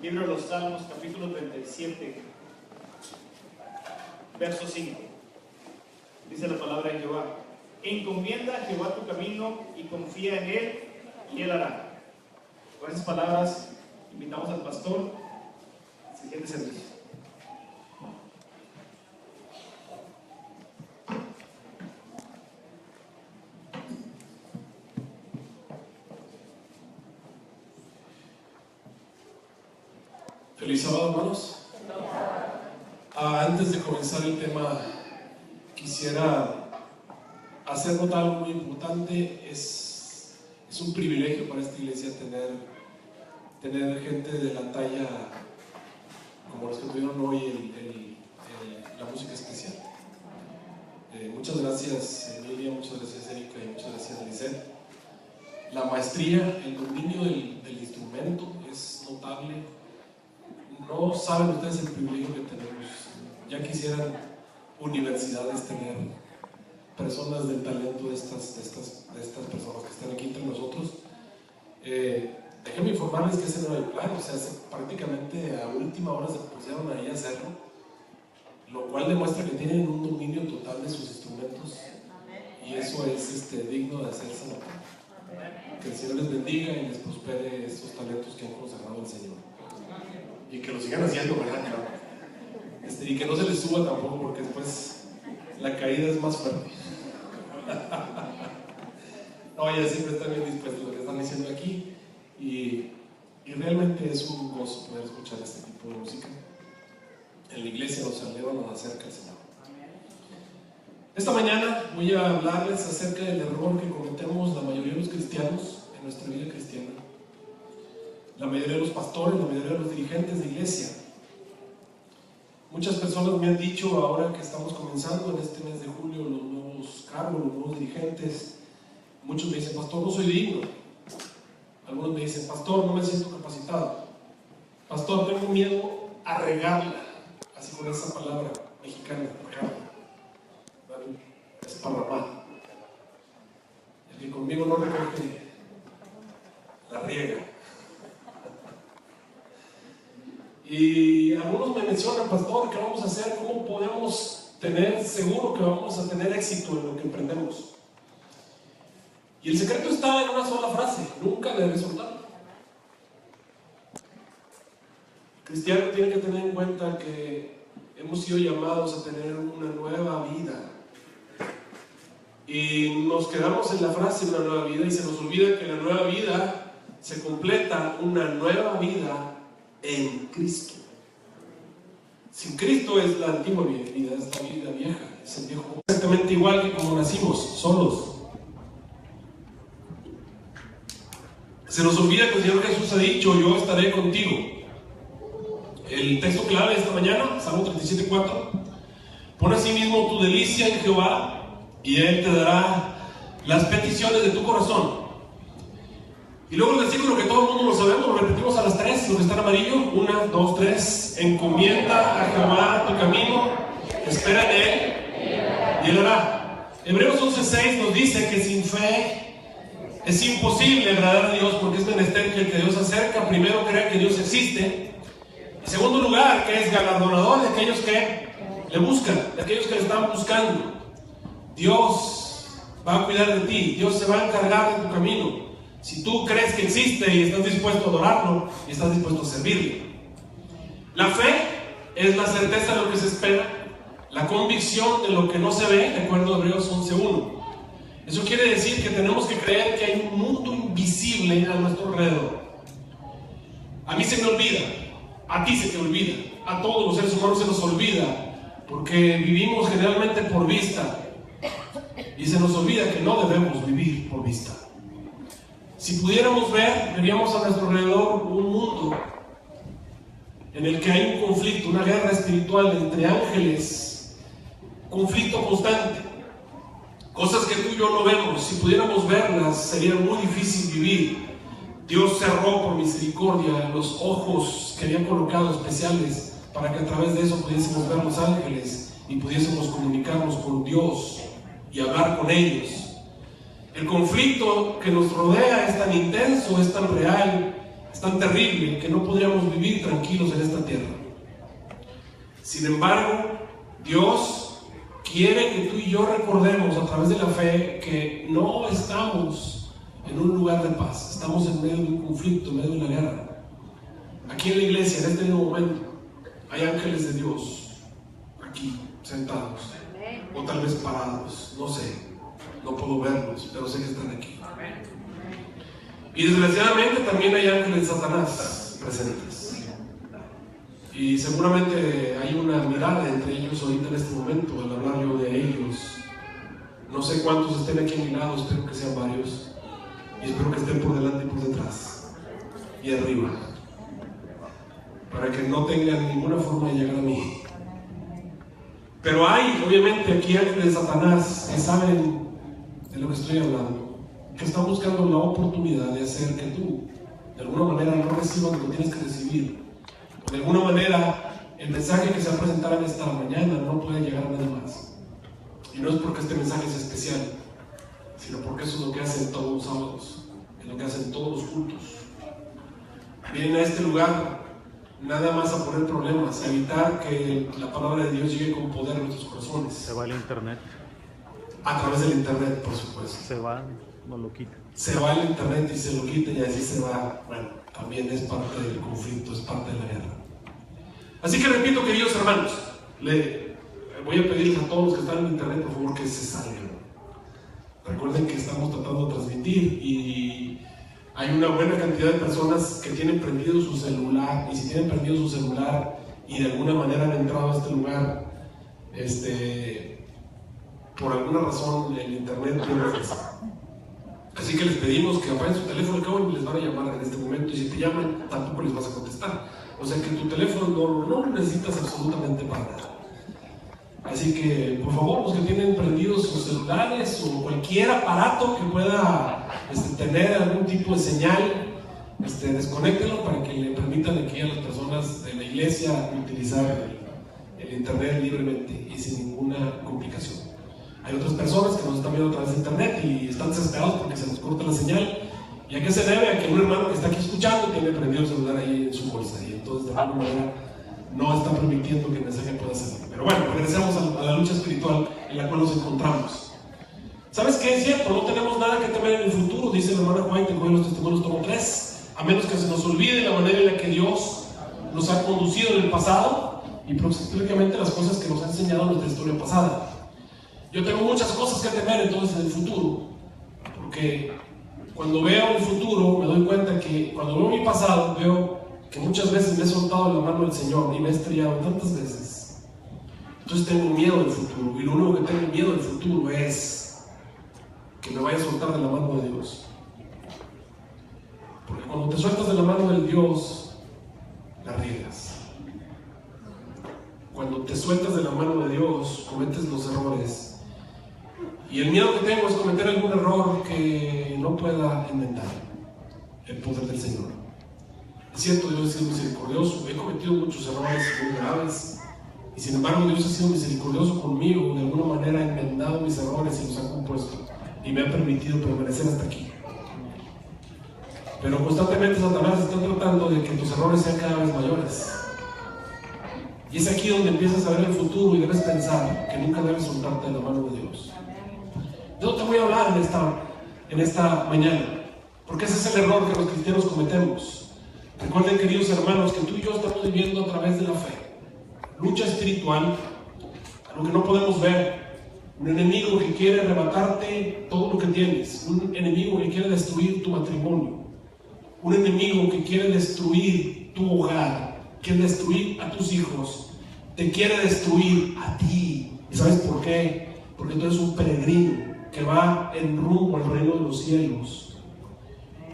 Libro de los Salmos, capítulo 37, verso 5. Dice la palabra de Jehová: encomienda a Jehová tu camino y confía en Él, y Él hará. Con esas palabras invitamos al pastor al siguiente servicio. Feliz sábado, hermanos. Antes de comenzar el tema, quisiera hacer notar algo muy importante. Es un privilegio para esta iglesia tener gente de la talla como los que tuvieron hoy la música especial. Muchas gracias, Emilia, muchas gracias, Erika, y muchas gracias, Lisette. La maestría, el dominio del instrumento es notable. No saben ustedes el privilegio que tenemos. Ya quisieran universidades tener personas del talento de estas personas que están aquí entre nosotros. Déjenme informarles que ese no era el plan. O sea, prácticamente a última hora se pusieron ahí a hacerlo, lo cual demuestra que tienen un dominio total de sus instrumentos, y eso es digno de hacerse notar. Que el Señor les bendiga y les prospere estos talentos que han consagrado el Señor. Y que lo sigan haciendo, ¿verdad? Y que no se les suba tampoco, porque después la caída es más fuerte. No, ya siempre están bien dispuestos lo que están diciendo aquí, y realmente es un gozo poder escuchar este tipo de música. En la iglesia nos eleva, nos acerca al Señor. Esta mañana voy a hablarles acerca del error que cometemos la mayoría de los cristianos en nuestra vida cristiana. La mayoría de los pastores, la mayoría de los dirigentes de iglesia. Muchas personas me han dicho, ahora que estamos comenzando en este mes de julio, los nuevos cargos, los nuevos dirigentes, muchos me dicen: pastor, no soy digno. Algunos me dicen: pastor, no me siento capacitado. Pastor, tengo miedo a regarla. Así con esa palabra mexicana, regarla. Esparramar. El que conmigo no recoge, la riega. Y algunos me mencionan: pastor, ¿qué vamos a hacer? ¿Cómo podemos tener seguro que vamos a tener éxito en lo que emprendemos? Y el secreto está en una sola frase: nunca debes soltar. El cristiano tiene que tener en cuenta que hemos sido llamados a tener una nueva vida. Y nos quedamos en la frase una nueva vida, y se nos olvida que la nueva vida se completa una nueva vida en Cristo. Sin Cristo es la antigua vida, es la vida vieja, es el viejo. Exactamente igual que como nacimos, solos. Se nos olvida que el Señor Jesús ha dicho: yo estaré contigo. El texto clave de esta mañana, Salmo 37:4: pon asimismo tu delicia en Jehová, y Él te dará las peticiones de tu corazón. Y luego el versículo que todo el mundo lo sabemos, lo repetimos a las 3, lo que está en amarillo: 1, 2, 3. Encomienda a Jehová tu camino, espera en Él, y Él hará. Hebreos 11:6 nos dice que sin fe es imposible agradar a Dios, porque es menester que el que Dios acerca primero crea que Dios existe. En segundo lugar, que es galardonador de aquellos que le buscan, de aquellos que le están buscando. Dios va a cuidar de ti, Dios se va a encargar de tu camino. Si tú crees que existe y estás dispuesto a adorarlo y estás dispuesto a servirle. La fe es la certeza de lo que se espera, la convicción de lo que no se ve, de acuerdo a Hebreos 11:1. Eso quiere decir que tenemos que creer que hay un mundo invisible a nuestro alrededor. A mí se me olvida, a ti se te olvida, a todos los seres humanos se nos olvida, porque vivimos generalmente por vista, y se nos olvida que no debemos vivir por vista. Si pudiéramos ver, veríamos a nuestro alrededor un mundo en el que hay un conflicto, una guerra espiritual entre ángeles, conflicto constante, cosas que tú y yo no vemos. Si pudiéramos verlas, sería muy difícil vivir. Dios cerró por misericordia los ojos que había colocado especiales para que a través de eso pudiésemos ver los ángeles y pudiésemos comunicarnos con Dios y hablar con ellos. El conflicto que nos rodea es tan intenso, es tan real, es tan terrible que no podríamos vivir tranquilos en esta tierra. Sin embargo, Dios quiere que tú y yo recordemos a través de la fe que no estamos en un lugar de paz, estamos en medio de un conflicto, en medio de una guerra. Aquí en la iglesia, en este mismo momento, hay ángeles de Dios aquí, sentados, o tal vez parados, no sé, no puedo verlos, pero sé que están aquí. Y desgraciadamente también hay ángeles de Satanás presentes. Y seguramente hay una mirada entre ellos ahorita en este momento, al hablar yo de ellos. No sé cuántos estén aquí a mi lado, espero que sean varios. Y espero que estén por delante y por detrás. Y arriba. Para que no tengan ninguna forma de llegar a mí. Pero hay, obviamente, aquí ángeles de Satanás que saben de lo que estoy hablando, que están buscando la oportunidad de hacer que tú, de alguna manera, no recibas lo que tienes que recibir. O de alguna manera, el mensaje que se va a presentar en esta mañana no puede llegar a nadie más. Y no es porque este mensaje es especial, sino porque eso es lo que hacen todos los sábados, es lo que hacen todos los cultos. Vienen a este lugar nada más a poner problemas, a evitar que la palabra de Dios llegue con poder a nuestros corazones. Se va el internet. A través del internet, por supuesto. Se va, no lo quita. Se va el internet y se lo quita y así se va. Bueno, también es parte del conflicto, es parte de la guerra. Así que repito, queridos hermanos, voy a pedirles a todos los que están en internet, por favor, que se salgan. Recuerden que estamos tratando de transmitir y hay una buena cantidad de personas que tienen prendido su celular, y si tienen prendido su celular y de alguna manera han entrado a este lugar, por alguna razón el internet no regresa. Así que les pedimos que apaguen su teléfono, que les van a llamar en este momento, y si te llaman tampoco les vas a contestar. O sea que tu teléfono no lo necesitas absolutamente para nada. Así que, por favor, los que tienen prendidos sus celulares o cualquier aparato que pueda tener algún tipo de señal, desconéctenlo para que le permitan aquí a las personas de la iglesia utilizar el internet libremente y sin ninguna complicación. Hay otras personas que nos están viendo a través de internet y están desesperados porque se nos corta la señal. ¿Y a qué se debe? A que un hermano que está aquí escuchando tiene prendido el celular ahí en su bolsa y entonces de alguna manera no está permitiendo que el mensaje pueda salir. Pero bueno, regresemos a la lucha espiritual en la cual nos encontramos. ¿Sabes qué es cierto? No tenemos nada que temer en el futuro, dice la hermana White en los Testimonios tomo 3, a menos que se nos olvide la manera en la que Dios nos ha conducido en el pasado y prácticamente las cosas que nos ha enseñado nuestra historia pasada. Yo tengo muchas cosas que temer entonces en el futuro, porque cuando veo el futuro me doy cuenta que cuando veo mi pasado veo que muchas veces me he soltado la mano del Señor y me he estrellado tantas veces. Entonces tengo miedo del futuro, y lo único que tengo miedo del futuro es que me vaya a soltar de la mano de Dios. Porque cuando te sueltas de la mano de Dios, la riegas. Cuando te sueltas de la mano de Dios, cometes los errores. Y el miedo que tengo es cometer algún error que no pueda enmendar el poder del Señor. Es cierto, Dios ha sido misericordioso, he cometido muchos errores muy graves, y sin embargo Dios ha sido misericordioso conmigo, de alguna manera ha enmendado mis errores y los ha compuesto, y me ha permitido permanecer hasta aquí. Pero constantemente Satanás está tratando de que tus errores sean cada vez mayores. Y es aquí donde empiezas a ver el futuro y debes pensar que nunca debes soltarte de la mano de Dios. Yo te voy a hablar en esta mañana, porque ese es el error que los cristianos cometemos. Recuerden, queridos hermanos, que tú y yo estamos viviendo a través de la fe. Lucha espiritual, algo que no podemos ver. Un enemigo que quiere arrebatarte todo lo que tienes. Un enemigo que quiere destruir tu matrimonio. Un enemigo que quiere destruir tu hogar. Quiere destruir a tus hijos. Te quiere destruir a ti. ¿Y sabes por qué? Porque tú eres un peregrino que va en rumbo al reino de los cielos.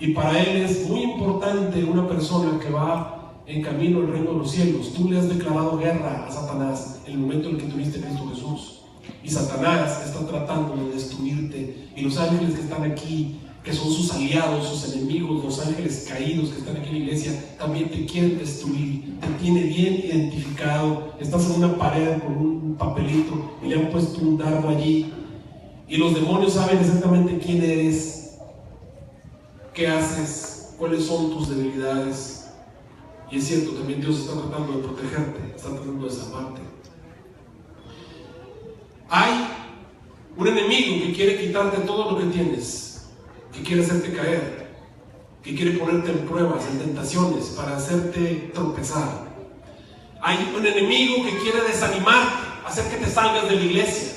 Y para él es muy importante una persona que va en camino al reino de los cielos. Tú le has declarado guerra a Satanás en el momento en el que tuviste a Cristo Jesús. Y Satanás está tratando de destruirte. Y los ángeles que están aquí, que son sus aliados, sus enemigos, los ángeles caídos que están aquí en la iglesia, también te quieren destruir. Te tiene bien identificado. Estás en una pared con un papelito y le han puesto un dardo allí. Y los demonios saben exactamente quién eres, qué haces, cuáles son tus debilidades. Y es cierto, también Dios está tratando de protegerte, está tratando de salvarte. Hay un enemigo que quiere quitarte todo lo que tienes, que quiere hacerte caer, que quiere ponerte en pruebas, en tentaciones, para hacerte tropezar. Hay un enemigo que quiere desanimarte, hacer que te salgas de la iglesia,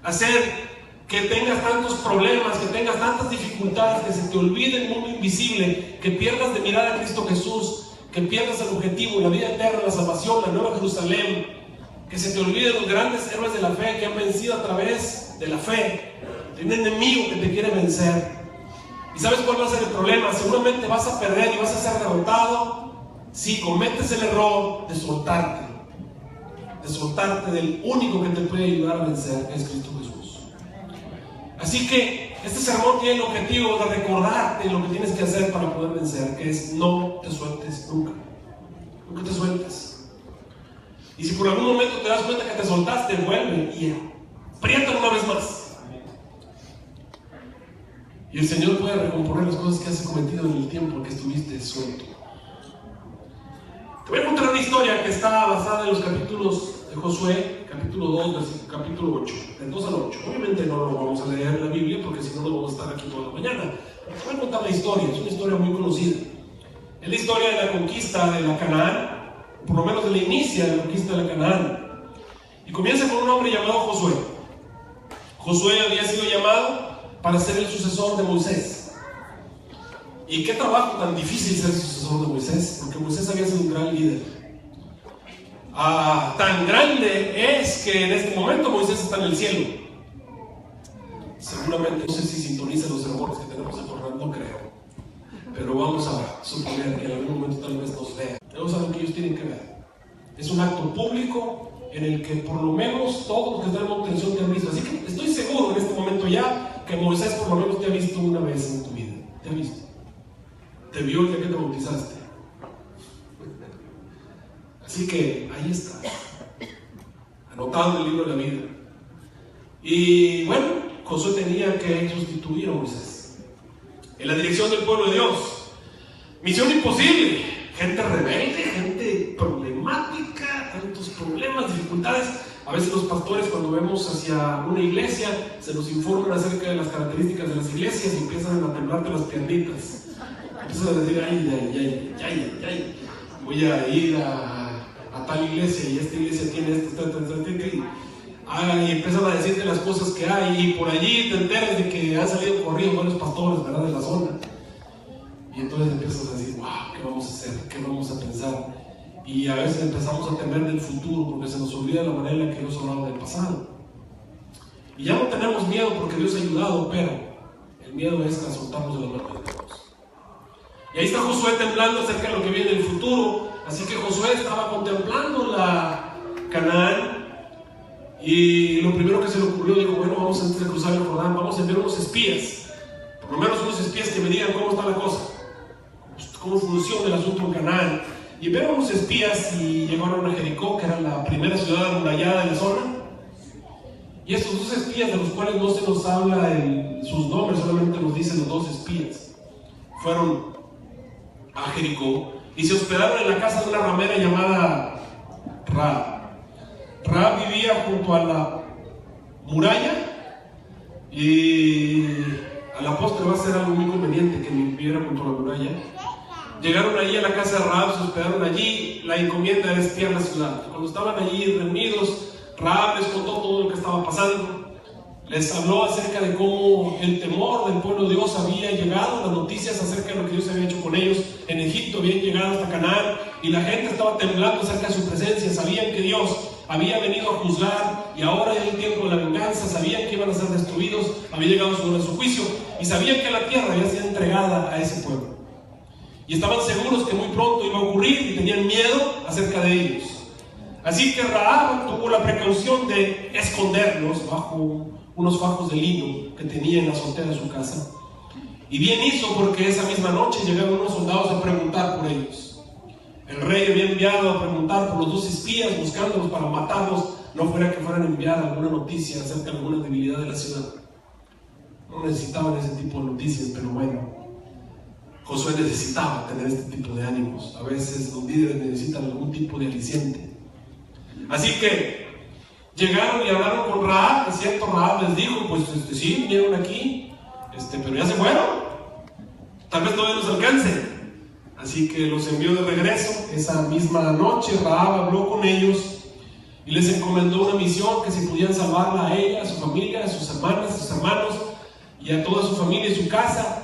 hacer que tengas tantos problemas, que tengas tantas dificultades, que se te olvide el mundo invisible, que pierdas de mirar a Cristo Jesús, que pierdas el objetivo, la vida eterna, la salvación, la nueva Jerusalén, que se te olviden los grandes héroes de la fe que han vencido a través de la fe. Hay un enemigo que te quiere vencer. ¿Y sabes cuál va a ser el problema? Seguramente vas a perder y vas a ser derrotado si cometes el error de soltarte del único que te puede ayudar a vencer, que es Cristo Jesús. Así que este sermón tiene el objetivo de recordarte lo que tienes que hacer para poder vencer, que es no te sueltes nunca. Nunca te sueltes. Y si por algún momento te das cuenta que te soltaste, vuelve y apriétalo una vez más. Y el Señor puede recomponer las cosas que has cometido en el tiempo que estuviste suelto. Te voy a contar una historia que está basada en los capítulos de Josué, capítulo 2, capítulo 8, del 2 al 8. Obviamente no lo vamos a leer en la Biblia porque si no, no vamos a estar aquí toda la mañana. Te voy a contar la historia, es una historia muy conocida. Es la historia de la conquista de la Canaán, por lo menos de la inicia de la conquista de la Canaán. Y comienza con un hombre llamado Josué. Josué había sido llamado para ser el sucesor de Moisés. Y qué trabajo tan difícil ser el sucesor de Moisés, porque Moisés había sido un gran líder. Tan grande es que en este momento Moisés está en el cielo. Seguramente, no sé si sintoniza los sermones que tenemos en Torrán, no creo. Pero vamos a suponer que en algún momento tal vez nos vea. Vamos a ver lo que ellos tienen que ver. Es un acto público en el que por lo menos todos los que están en la atención te han visto. Así que estoy seguro en este momento ya que Moisés por lo menos te ha visto una vez en tu vida. Te ha visto. Te vio el día que te bautizaste. Así que ahí está, anotado en el libro de la vida. Y bueno, Josué tenía que sustituir a Moisés en la dirección del pueblo de Dios. Misión imposible, gente rebelde, gente problemática, tantos problemas, dificultades. A veces los pastores, cuando vemos hacia una iglesia, se nos informan acerca de las características de las iglesias y empiezan a temblarte las piernitas. Empiezan a decir, ay, voy a ir a tal iglesia y esta iglesia tiene esto, y empiezan a decirte las cosas que hay, y por allí te enteras de que han salido corridos varios pastores, ¿verdad?, de la zona. Y entonces empiezas a decir, wow, ¿qué vamos a hacer? ¿Qué vamos a pensar? Y a veces empezamos a temer del futuro porque se nos olvida la manera en la que Dios hablaba del pasado. Y ya no tenemos miedo porque Dios ha ayudado, pero el miedo es a soltarnos de la mano de Dios. Y ahí está Josué temblando acerca de lo que viene en el futuro. Así que Josué estaba contemplando la Canaán y lo primero que se le ocurrió, dijo, bueno, vamos antes de cruzar el Jordán, vamos a enviar unos espías, por lo menos unos espías que me digan cómo está la cosa, cómo funciona el asunto en Canaán. Y enviaron unos espías y llegaron a Jericó, que era la primera ciudad amurallada de la zona. Y estos dos espías, de los cuales no se nos habla sus nombres, solamente nos dicen los dos espías, fueron a Jericó y se hospedaron en la casa de una ramera llamada Rahab. Rahab vivía junto a la muralla y a la postre va a ser algo muy conveniente que viviera junto a la muralla. Llegaron allí a la casa de Rahab, se hospedaron allí. La encomienda era espiar la ciudad. Cuando estaban allí reunidos, Rahab les contó todo lo que estaba pasando. Les habló acerca de cómo el temor del pueblo de Dios había llegado, las noticias acerca de lo que Dios había hecho con ellos en Egipto habían llegado hasta Canaán, y la gente estaba temblando acerca de su presencia. Sabían que Dios había venido a juzgar y ahora era el tiempo de la venganza. Sabían que iban a ser destruidos, había llegado su hora de su juicio, y sabían que la tierra había sido entregada a ese pueblo. Y estaban seguros que muy pronto iba a ocurrir y tenían miedo acerca de ellos. Así que Rahab tuvo la precaución de esconderlos bajo unos fajos de lino que tenía en la azotea de su casa. Y bien hizo, porque esa misma noche llegaron unos soldados a preguntar por ellos. El rey había enviado a preguntar por los dos espías, buscándolos para matarlos, no fuera que fueran a enviar alguna noticia acerca de alguna debilidad de la ciudad. No necesitaban ese tipo de noticias, pero bueno. Josué necesitaba tener este tipo de ánimos. A veces los líderes necesitan algún tipo de aliciente. Así que llegaron y hablaron con Rahab. Es cierto, Rahab les dijo, pues sí, vinieron aquí, pero ya se fueron. Tal vez todavía nos alcancen. Así que los envió de regreso. Esa misma noche Rahab habló con ellos y les encomendó una misión, que si podían salvarla a ella, a su familia, a sus hermanas, a sus hermanos y a toda su familia y su casa.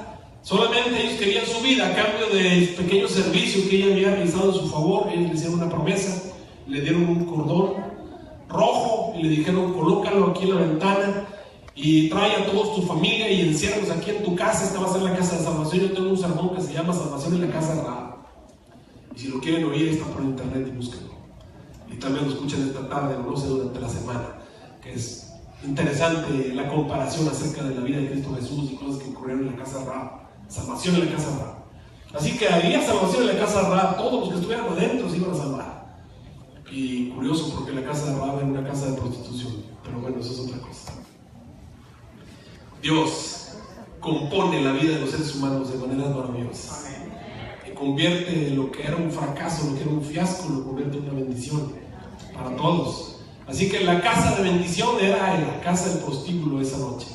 Solamente ellos querían su vida a cambio de pequeño servicio que ella había realizado en su favor. Ellos le hicieron una promesa, le dieron un cordón rojo y le dijeron: colócalo aquí en la ventana y trae a toda tu familia y enciérralos aquí en tu casa. Esta va a ser la casa de salvación. Yo tengo un sermón que se llama Salvación en la casa de Rahab, y si lo quieren oír está por internet y búsquenlo, y tal vez lo escuchen esta tarde o no sé, durante la semana, que es interesante la comparación acerca de la vida de Cristo Jesús y cosas que ocurrieron en la casa de Rahab. Salvación en la casa de Rahab. Así que había salvación en la casa de Rahab. Todos los que estuvieran adentro se iban a salvar. Y curioso, porque la casa de Rahab era una casa de prostitución, pero bueno, eso es otra cosa. Dios compone la vida de los seres humanos de maneras maravillosas y convierte lo que era un fracaso, lo que era un fiasco, lo convierte en una bendición para todos. Así que la casa de bendición era la casa del prostíbulo esa noche.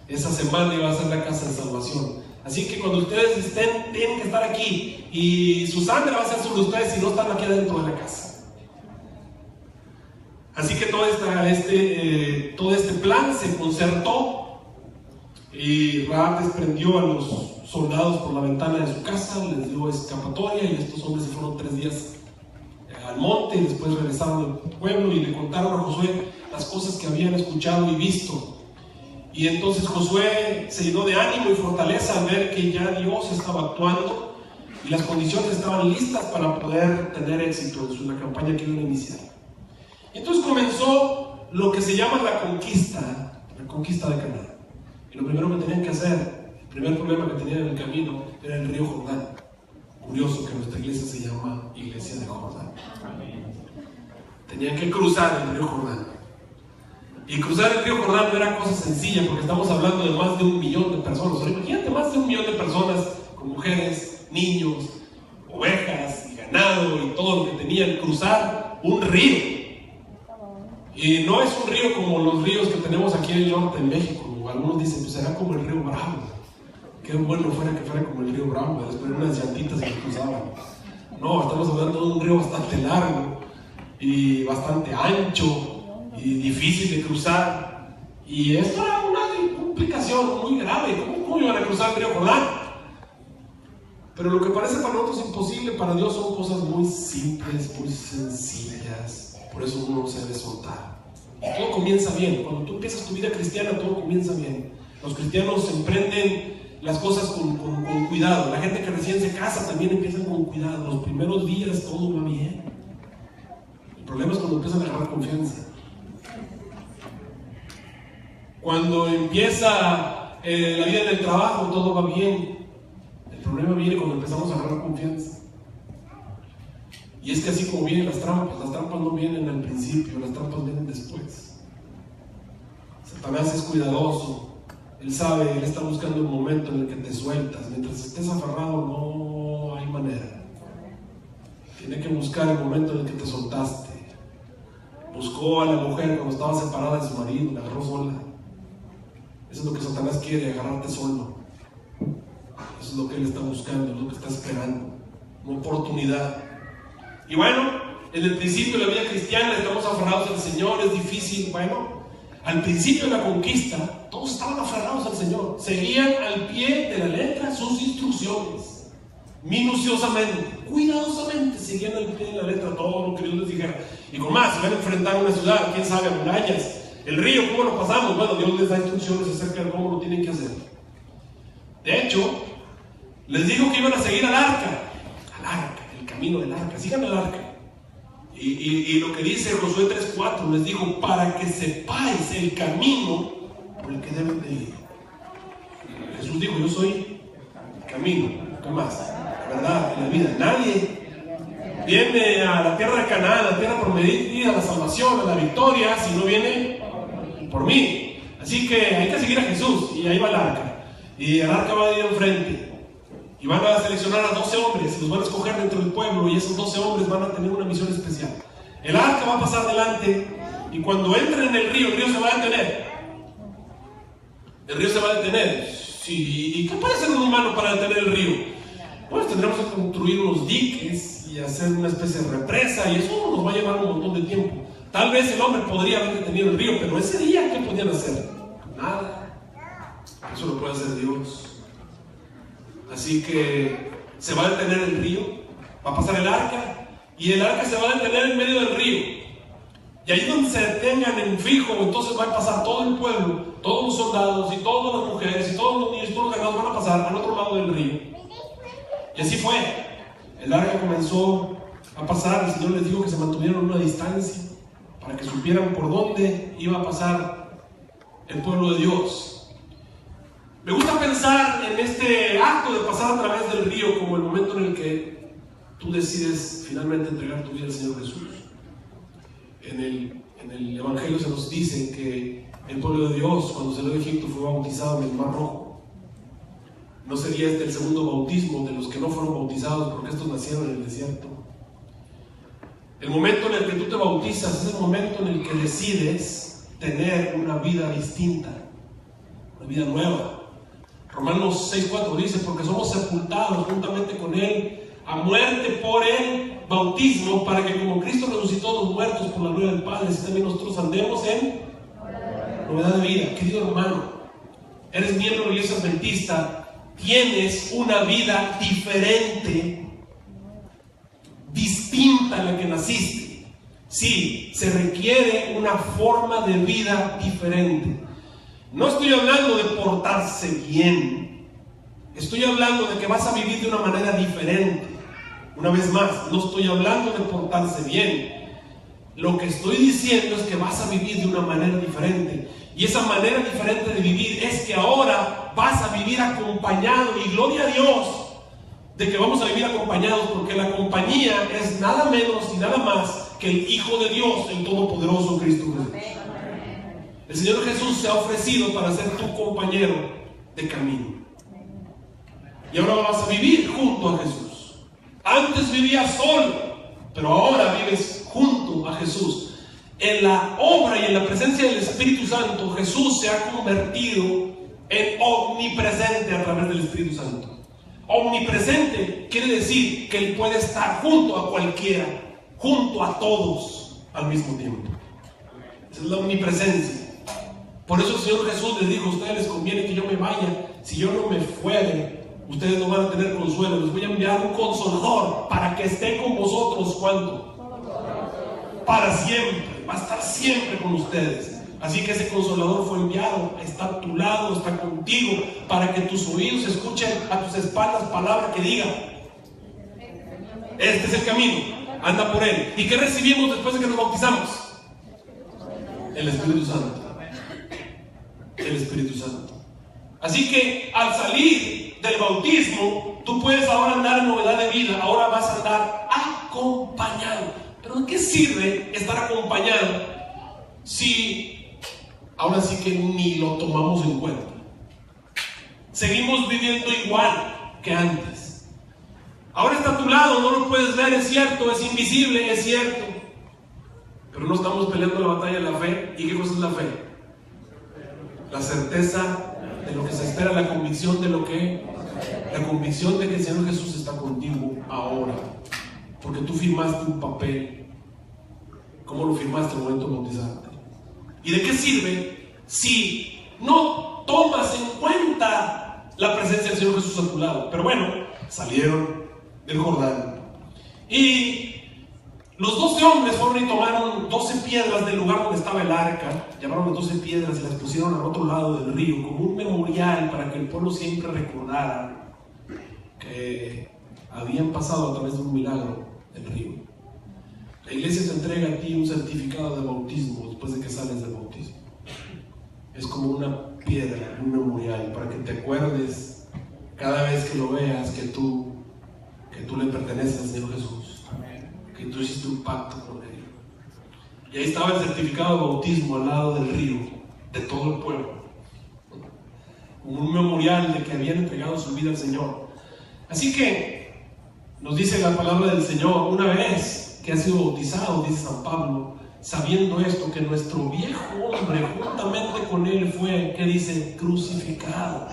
Esa semana iba a ser la casa de salvación. Así que cuando ustedes estén, tienen que estar aquí, y su sangre va a ser sobre ustedes si no están aquí adentro de la casa. Así que todo este plan se concertó, y Rahab desprendió a los soldados por la ventana de su casa, les dio escapatoria, y estos hombres se fueron 3 días al monte y después regresaron al pueblo y le contaron a Josué las cosas que habían escuchado y visto. Y entonces Josué se llenó de ánimo y fortaleza al ver que ya Dios estaba actuando y las condiciones estaban listas para poder tener éxito en la campaña que iban a iniciar. Y entonces comenzó lo que se llama la conquista de Canaán. Y lo primero que tenían que hacer, el primer problema que tenían en el camino, era el río Jordán. Curioso que nuestra iglesia se llama Iglesia de Jordán. Tenían que cruzar el río Jordán. Y cruzar el río Jordán no era cosa sencilla, porque estamos hablando de más de 1 millón de personas. Ahora, imagínate más de 1 millón de personas, con mujeres, niños, ovejas y ganado y todo lo que tenían, cruzar un río. Y no es un río como los ríos que tenemos aquí en el norte de México. Algunos dicen, pues será como el río Bravo. Qué bueno fuera que fuera como el río Bravo, les ponían unas llantitas y lo cruzaban. No, estamos hablando de un río bastante largo y bastante ancho y difícil de cruzar, y esto era una complicación muy grave. ¿Cómo iban a cruzar el río Jordán? Pero lo que parece para nosotros imposible, para Dios son cosas muy simples, muy sencillas. Por eso uno no se debe soltar. Y todo comienza bien. Cuando tú empiezas tu vida cristiana, todo comienza bien. Los cristianos emprenden las cosas con cuidado. La gente que recién se casa también empieza con cuidado. Los primeros días todo va bien. El problema es cuando empiezan a agarrar confianza. Cuando empieza la vida en el trabajo, todo va bien. El problema viene cuando empezamos a agarrar confianza. Y es que así como vienen las trampas no vienen al principio, las trampas vienen después. Satanás es cuidadoso. Él sabe, él está buscando el momento en el que te sueltas. Mientras estés aferrado, no hay manera. Tiene que buscar el momento en el que te soltaste. Buscó a la mujer cuando estaba separada de su marido, la agarró sola. Eso es lo que Satanás quiere, agarrarte solo. Eso es lo que él está buscando, es lo que está esperando. Una oportunidad. Y bueno, en el principio de la vida cristiana estamos aferrados al Señor, es difícil. Bueno, al principio de la conquista, todos estaban aferrados al Señor. Seguían al pie de la letra sus instrucciones. Minuciosamente, cuidadosamente, seguían al pie de la letra todo lo que Dios les dijera. Y con más, se van a enfrentar a una ciudad, quién sabe, a murallas. El río, ¿cómo lo pasamos? Bueno, Dios les da instrucciones acerca de cómo lo tienen que hacer. De hecho, les dijo que iban a seguir al arca, el camino del arca, sigan al arca. Y lo que dice Josué 3:4, les dijo, para que sepáis el camino por el que deben de ir. Jesús dijo, yo soy el camino, ¿qué más? La verdad, en la vida. Nadie viene a la tierra de Canaán, a la tierra prometida, a la salvación, a la victoria, si no viene por mí. Así que hay que seguir a Jesús, y ahí va el arca. Y el arca va a ir enfrente. Y Y van a seleccionar a 12 hombres y los van a escoger dentro del pueblo, y esos 12 hombres van a tener una misión especial. El arca va a pasar delante, y cuando entren en el río se va a detener. El río se va a detener. Sí, ¿y qué puede hacer un humano para detener el río? Pues tendremos que construir unos diques y hacer una especie de represa, y eso nos va a llevar un montón de tiempo. Tal vez el hombre podría haber detenido el río, pero ese día, ¿qué podían hacer? Nada. Eso lo puede hacer Dios. Así que se va a detener el río, va a pasar el arca, y el arca se va a detener en medio del río. Y ahí donde se detengan en fijo, entonces va a pasar todo el pueblo, todos los soldados y todas las mujeres y todos los niños, todos los ganados van a pasar al otro lado del río. Y así fue. El arca comenzó a pasar, el Señor les dijo que se mantuvieran a una distancia para que supieran por dónde iba a pasar el pueblo de Dios. Me gusta pensar en este acto de pasar a través del río como el momento en el que tú decides finalmente entregar tu vida al Señor Jesús. En el Evangelio se nos dice que el pueblo de Dios, cuando salió de Egipto, fue bautizado en el Mar Rojo. No sería este el segundo bautismo de los que no fueron bautizados, porque estos nacieron en el desierto. El momento en el que tú te bautizas es el momento en el que decides tener una vida distinta, una vida nueva. Romanos 6:4 dice: porque somos sepultados juntamente con Él a muerte por el bautismo, para que como Cristo resucitó a los muertos por la gloria del Padre, así también nosotros andemos en novedad de vida. Querido hermano, eres miembro de la Iglesia Adventista, tienes una vida diferente, distinta a la que naciste. Sí, se requiere una forma de vida diferente. No estoy hablando de portarse bien, estoy hablando de que vas a vivir de una manera diferente. Una vez más, no estoy hablando de portarse bien. Lo que estoy diciendo es que vas a vivir de una manera diferente. Y esa manera diferente de vivir es que ahora vas a vivir acompañado. Y gloria a Dios de que vamos a vivir acompañados, porque la compañía es nada menos y nada más que el Hijo de Dios, el Todopoderoso Cristo Jesús. El Señor Jesús se ha ofrecido para ser tu compañero de camino. Y ahora vas a vivir junto a Jesús. Antes vivías solo, pero ahora vives junto a Jesús. En la obra y en la presencia del Espíritu Santo, Jesús se ha convertido en omnipresente a través del Espíritu Santo. Omnipresente quiere decir que Él puede estar junto a cualquiera, junto a todos al mismo tiempo. Esa es la omnipresencia. Por eso el Señor Jesús les dijo: a ustedes les conviene que yo me vaya. Si yo no me fuere, ustedes no van a tener consuelo. Les voy a enviar un consolador para que esté con vosotros. ¿Cuánto? Para siempre. Va a estar siempre con ustedes. Así que ese consolador fue enviado, está a tu lado, está contigo, para que tus oídos escuchen a tus espaldas palabra que diga: este es el camino, anda por él. ¿Y qué recibimos después de que nos bautizamos? El Espíritu Santo. El Espíritu Santo. Así que al salir del bautismo, tú puedes ahora andar en novedad de vida. Ahora vas a andar acompañado. ¿Pero de qué sirve estar acompañado si ahora sí que ni lo tomamos en cuenta? Seguimos viviendo igual que antes. Ahora está a tu lado, no lo puedes ver, es cierto, es invisible, es cierto, pero no estamos peleando la batalla de la fe. ¿Y qué cosa es la fe? La certeza de lo que se espera, la convicción de lo que, la convicción de que el Señor Jesús está contigo ahora, porque tú firmaste un papel. ¿Cómo lo firmaste al momento de bautizarte? ¿Y de qué sirve si no tomas en cuenta la presencia del Señor Jesús a tu lado? Pero bueno, salieron del Jordán y los 12 hombres fueron y tomaron 12 piedras del lugar donde estaba el arca. Llevaron las 12 piedras y las pusieron al otro lado del río como un memorial, para que el pueblo siempre recordara que habían pasado a través de un milagro del río. La iglesia te entrega a ti un certificado de bautismo después de que sales del bautismo. Es como una piedra, un memorial, para que te acuerdes cada vez que lo veas que tú le perteneces al Señor Jesús, que tú hiciste un pacto con Él. Y ahí estaba el certificado de bautismo al lado del río, de todo el pueblo, como un memorial de que habían entregado su vida al Señor. Así que nos dice la palabra del Señor, una vez que ha sido bautizado, dice San Pablo, sabiendo esto, que nuestro viejo hombre juntamente con él fue, ¿qué dice? Crucificado.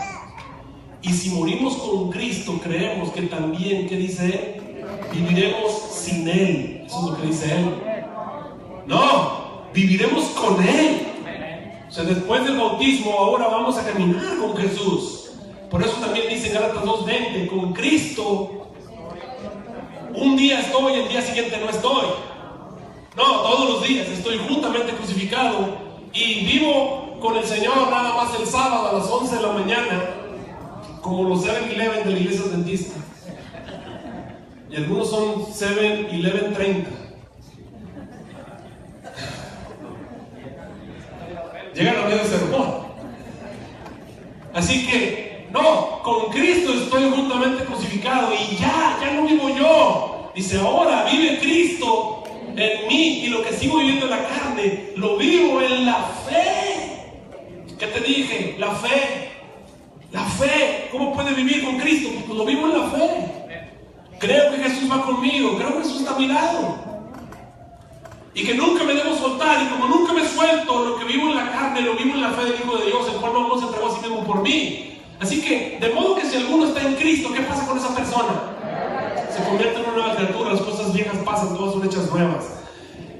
Y si morimos con Cristo, creemos que también, ¿qué dice él? Viviremos sin él. Eso es lo que dice él. No, viviremos con él. O sea, después del bautismo ahora vamos a caminar con Jesús. Por eso también dice en Gálatas 2:20, con Cristo un día estoy, el día siguiente no estoy. No, todos los días estoy juntamente crucificado y vivo con el Señor nada más el sábado a las 11 de la mañana, como los 7-Eleven de la iglesia adventista. Y algunos son 7-11:30. Llegan a medio sermón. Así que, no, con Cristo estoy juntamente crucificado y ya no vivo yo. Dice, ahora vive Cristo en mí y lo que sigo viviendo en la carne, lo vivo en la fe. ¿Qué te dije? La fe. La fe. ¿Cómo puedes vivir con Cristo? Pues lo vivo en la fe. Creo que Jesús va conmigo, creo que Jesús está a mi lado. Y que nunca me debo soltar, y como nunca me suelto, lo que vivo en la carne, lo vivo en la fe del Hijo de Dios, el cual no se entregó a sí mismo por mí. Así que, de modo que si alguno está en Cristo, ¿qué pasa con esa persona? Se convierte en una nueva criatura, las cosas viejas pasan, todas son hechas nuevas.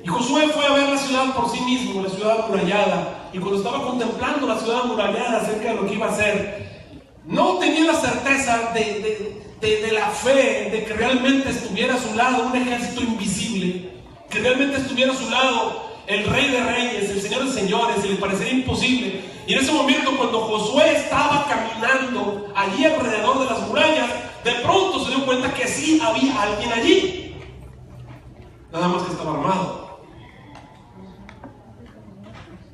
Y Josué fue a ver la ciudad por sí mismo, la ciudad amurallada, y cuando estaba contemplando la ciudad amurallada acerca de lo que iba a hacer, no tenía la certeza de la fe, de que realmente estuviera a su lado un ejército invisible, que realmente estuviera a su lado el Rey de Reyes, el Señor de Señores, y le parecería imposible. Y en ese momento, cuando Josué estaba caminando allí alrededor de las murallas, de pronto se dio cuenta que sí había alguien allí, nada más que estaba armado.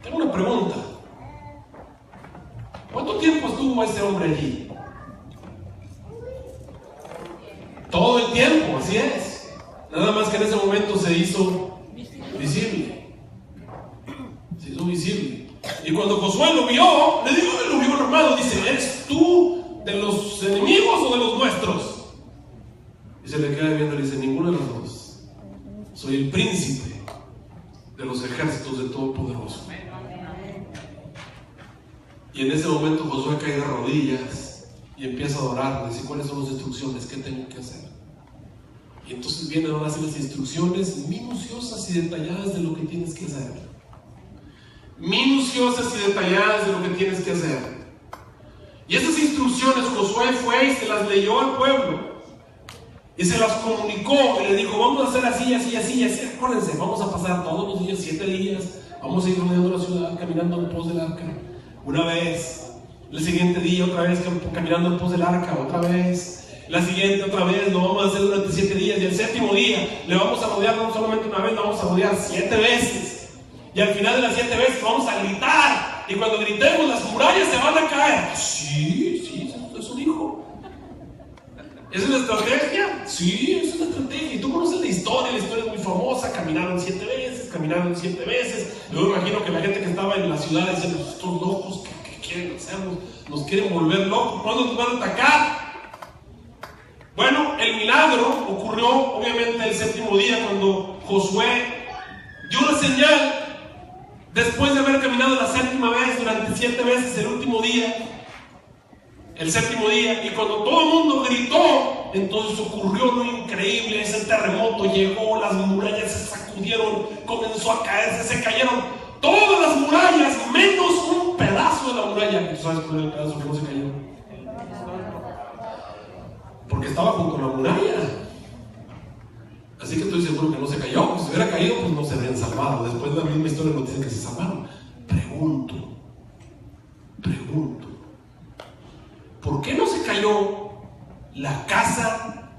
Tengo una pregunta: ¿cuánto tiempo estuvo ese hombre allí? Todo el tiempo, así es. Nada más que en ese momento se hizo visible. Se hizo visible. Y cuando Josué lo vio, le digo, lo vio armado, dice, ¿eres tú de los enemigos o de los nuestros? Y se le queda viendo y dice, ninguno de los dos. Soy el príncipe de los ejércitos del Todopoderoso. Y en ese momento Josué cae de rodillas y empieza a orar, dice, ¿cuáles son las instrucciones? ¿Qué tengo que hacer? Y entonces vienen ahora así las instrucciones minuciosas y detalladas de lo que tienes que hacer. Minuciosas y detalladas de lo que tienes que hacer. Y esas instrucciones Josué fue y se las leyó al pueblo. Y se las comunicó y le dijo, vamos a hacer así, así, así, así. Acuérdense, vamos a pasar todos los días, 7 días. Vamos a ir rodeando la ciudad, caminando en pos del arca. Una vez. El siguiente día, otra vez, caminando en pos del arca. Otra vez. La siguiente otra vez, lo vamos a hacer durante 7 días. Y el séptimo día le vamos a rodear no solamente una vez, lo vamos a rodear 7 veces. Y al final de las 7 veces vamos a gritar. Y cuando gritemos las murallas se van a caer. Sí, eso dijo. ¿Es una estrategia? Sí, es una estrategia. Y tú conoces la historia es muy famosa. Caminaron 7 veces. Yo me imagino que la gente que estaba en la ciudad decía, estos locos, ¿qué quieren hacernos? Nos quieren volver locos. ¿Cuándo nos van a atacar? Bueno, el milagro ocurrió obviamente el séptimo día, cuando Josué dio una señal después de haber caminado la 7ª vez durante 7 veces el último día, el séptimo día, y cuando todo el mundo gritó, entonces ocurrió lo increíble. Ese terremoto llegó, las murallas se sacudieron, comenzó a caerse, se cayeron todas las murallas menos un pedazo de la muralla. ¿Tú sabes cuál era el pedazo que no se cayó? Porque estaba junto a la muralla. Así que estoy seguro que no se cayó. Si se hubiera caído, pues no se habrían salvado. Después de la misma historia nos dicen que se salvaron. Pregunto, ¿por qué no se cayó la casa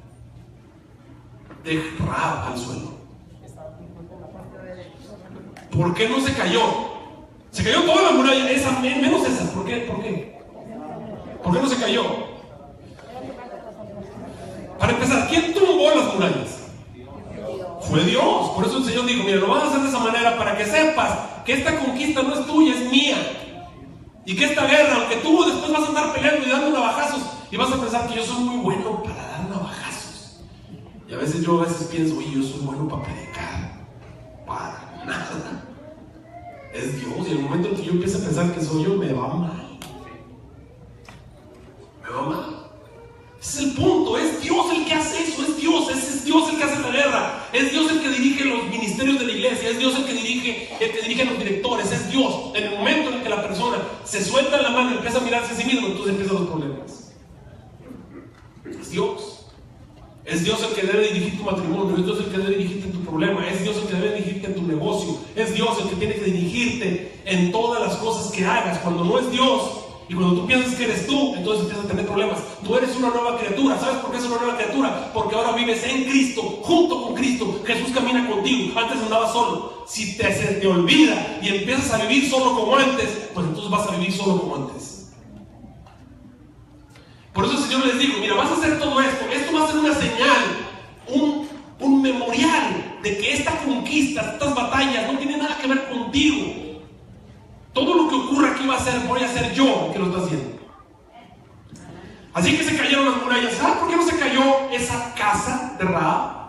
de Rahab al suelo? ¿Por qué no se cayó? Se cayó toda la muralla, esa, menos esa. ¿Por qué? ¿Por qué no se cayó? Para empezar, ¿quién tumbó las murallas? Fue Dios. Por eso el Señor dijo, mira, lo vas a hacer de esa manera para que sepas que esta conquista no es tuya, es mía. Y que esta guerra, aunque tú después vas a andar peleando y dando navajazos y vas a pensar que yo soy muy bueno para dar Y a veces yo pienso, oye, yo soy bueno para predicar. Para nada. Es Dios. Y en el momento en que yo empiezo a pensar que soy yo, me va mal. Me va mal. Ese es el punto. Es Dios el que hace eso. Es Dios el que hace la guerra. Es Dios el que dirige los ministerios de la iglesia. Es Dios el que dirige a los directores. Es Dios. En el momento en el que la persona se suelta en la mano y empieza a mirarse a sí mismo, entonces empiezan los problemas. Es Dios. Es Dios el que debe dirigir tu matrimonio. Es Dios el que debe dirigirte en tu problema. Es Dios el que debe dirigirte en tu negocio. Es Dios el que tiene que dirigirte en todas las cosas que hagas. Cuando no es Dios y cuando tú piensas que eres tú, entonces empiezas a tener problemas. Tú eres una nueva criatura. ¿Sabes por qué es una nueva criatura? Porque ahora vives en Cristo, junto con Cristo. Jesús camina contigo. Antes andabas solo. Si se te olvida y empiezas a vivir solo como antes, pues entonces vas a vivir solo como antes. Por eso el Señor les dijo, mira, vas a hacer todo esto. Esto va a ser una señal, un memorial de que esta conquista, estas batallas no tienen nada que ver contigo. Todo lo que ocurra aquí voy a ser yo el que lo está haciendo. Así que se cayeron las murallas. ¿Sabes por qué no se cayó esa casa de Rahab?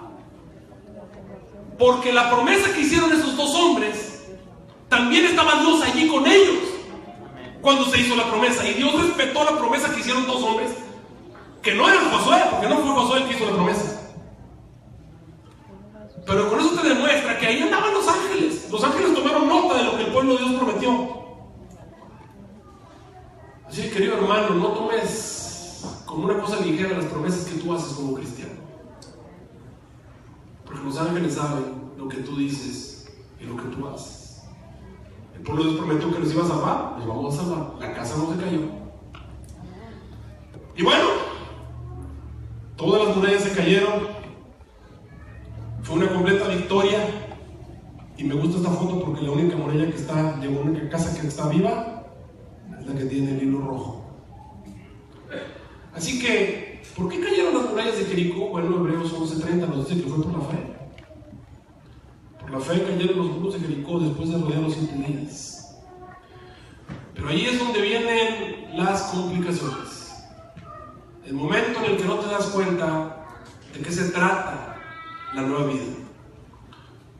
Porque la promesa que hicieron esos dos hombres, también estaba Dios allí con ellos cuando se hizo la promesa. Y Dios respetó la promesa que hicieron dos hombres, que no eran Josué, porque no fue Josué el que hizo la promesa. Pero con eso te demuestra que ahí andaban los ángeles. Los ángeles tomaron nota de lo que el pueblo de Dios prometió. Así que, querido hermano, no tomes como una cosa ligera las promesas que tú haces como cristiano. Porque los ángeles saben lo que tú dices y lo que tú haces. El pueblo de Dios prometió que los iba a salvar, los vamos a salvar. La casa no se cayó. Y bueno, todas las murallas se cayeron. Fue una completa victoria. Y me gusta esta foto porque la única muralla que está, la única casa que está viva es la que tiene el hilo rojo. Así que, ¿por qué cayeron las murallas de Jericó? Bueno, Hebreos 11:30 nos dice que fue por la fe. Por la fe cayeron los muros de Jericó después de rodear los 7 días. Pero ahí es donde vienen las complicaciones. El momento en el que no te das cuenta de qué se trata la nueva vida.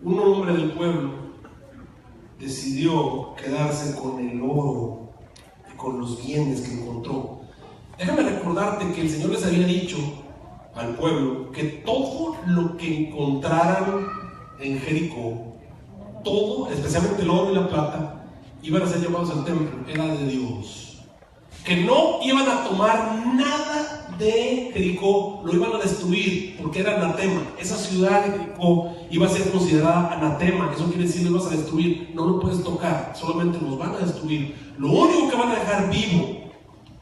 Un hombre del pueblo decidió quedarse con el oro y con los bienes que encontró. Déjame recordarte que el Señor les había dicho al pueblo que todo lo que encontraran en Jericó, todo, especialmente el oro y la plata, iban a ser llevados al templo, era de Dios. Que no iban a tomar nada de Jericó, lo iban a destruir porque era anatema. Esa ciudad de Jericó iba a ser considerada anatema. Eso quiere decir, lo ibas a destruir, no lo puedes tocar, solamente los van a destruir. Lo único que van a dejar vivo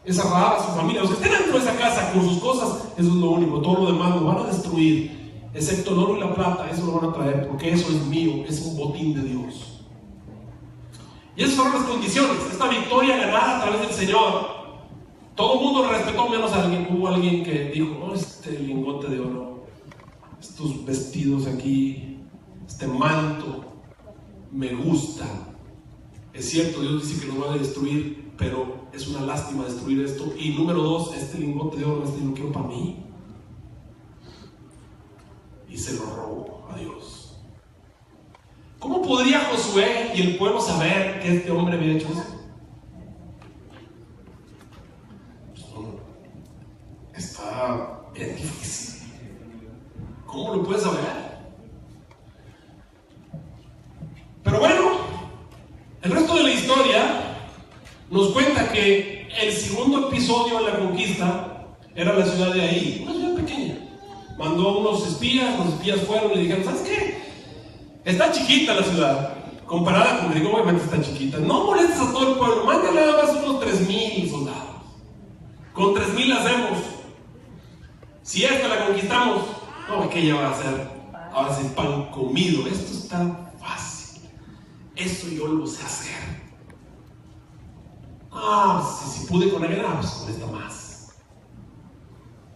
es a Rahab, a su familia. Los que estén dentro de esa casa con sus cosas, eso es lo único. Todo lo demás lo van a destruir, excepto el oro y la plata. Eso lo van a traer porque eso es mío, es un botín de Dios. Y esas fueron las condiciones. Esta victoria ganada a través del Señor. Todo el mundo respetó menos a alguien. Hubo alguien que dijo, no, este lingote de oro, estos vestidos aquí, este manto, me gusta. Es cierto, Dios dice que nos va a destruir, pero es una lástima destruir esto. Y número 2, este lingote de oro, lo quiero para mí. Y se lo robó a Dios. ¿Cómo podría Josué y el pueblo saber que este hombre había hecho eso? Está bien difícil. ¿Cómo lo puedes saber? Pero bueno, el resto de la historia nos cuenta que el segundo episodio en la conquista era la ciudad de Ai, una ciudad pequeña. Mandó unos espías, los espías fueron y le dijeron, ¿sabes qué? Está chiquita la ciudad, comparada con Jericó, obviamente está chiquita. No molestes a todo el pueblo, mándale nada más unos 3,000 soldados. Con 3,000 hacemos. Si esta la conquistamos, no, ¿qué ella va a hacer? Ahora sí, pan comido. Esto está fácil. Eso yo lo sé hacer. Si pude con ella, pues con esta más.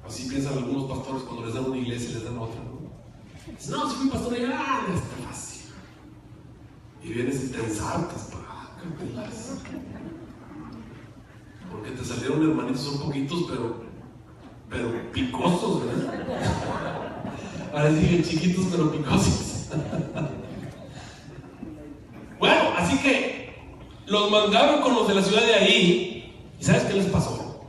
Así piensan algunos pastores cuando les dan una iglesia y les dan otra, ¿no? No, si fui pastor allá, no está fácil. Y vienes y te ensartas, porque te salieron hermanitos, son poquitos, pero picosos, ¿verdad? Ahora siguen chiquitos pero picosos. Bueno, así que los mandaron con los de la ciudad de ahí. ¿Y sabes qué les pasó?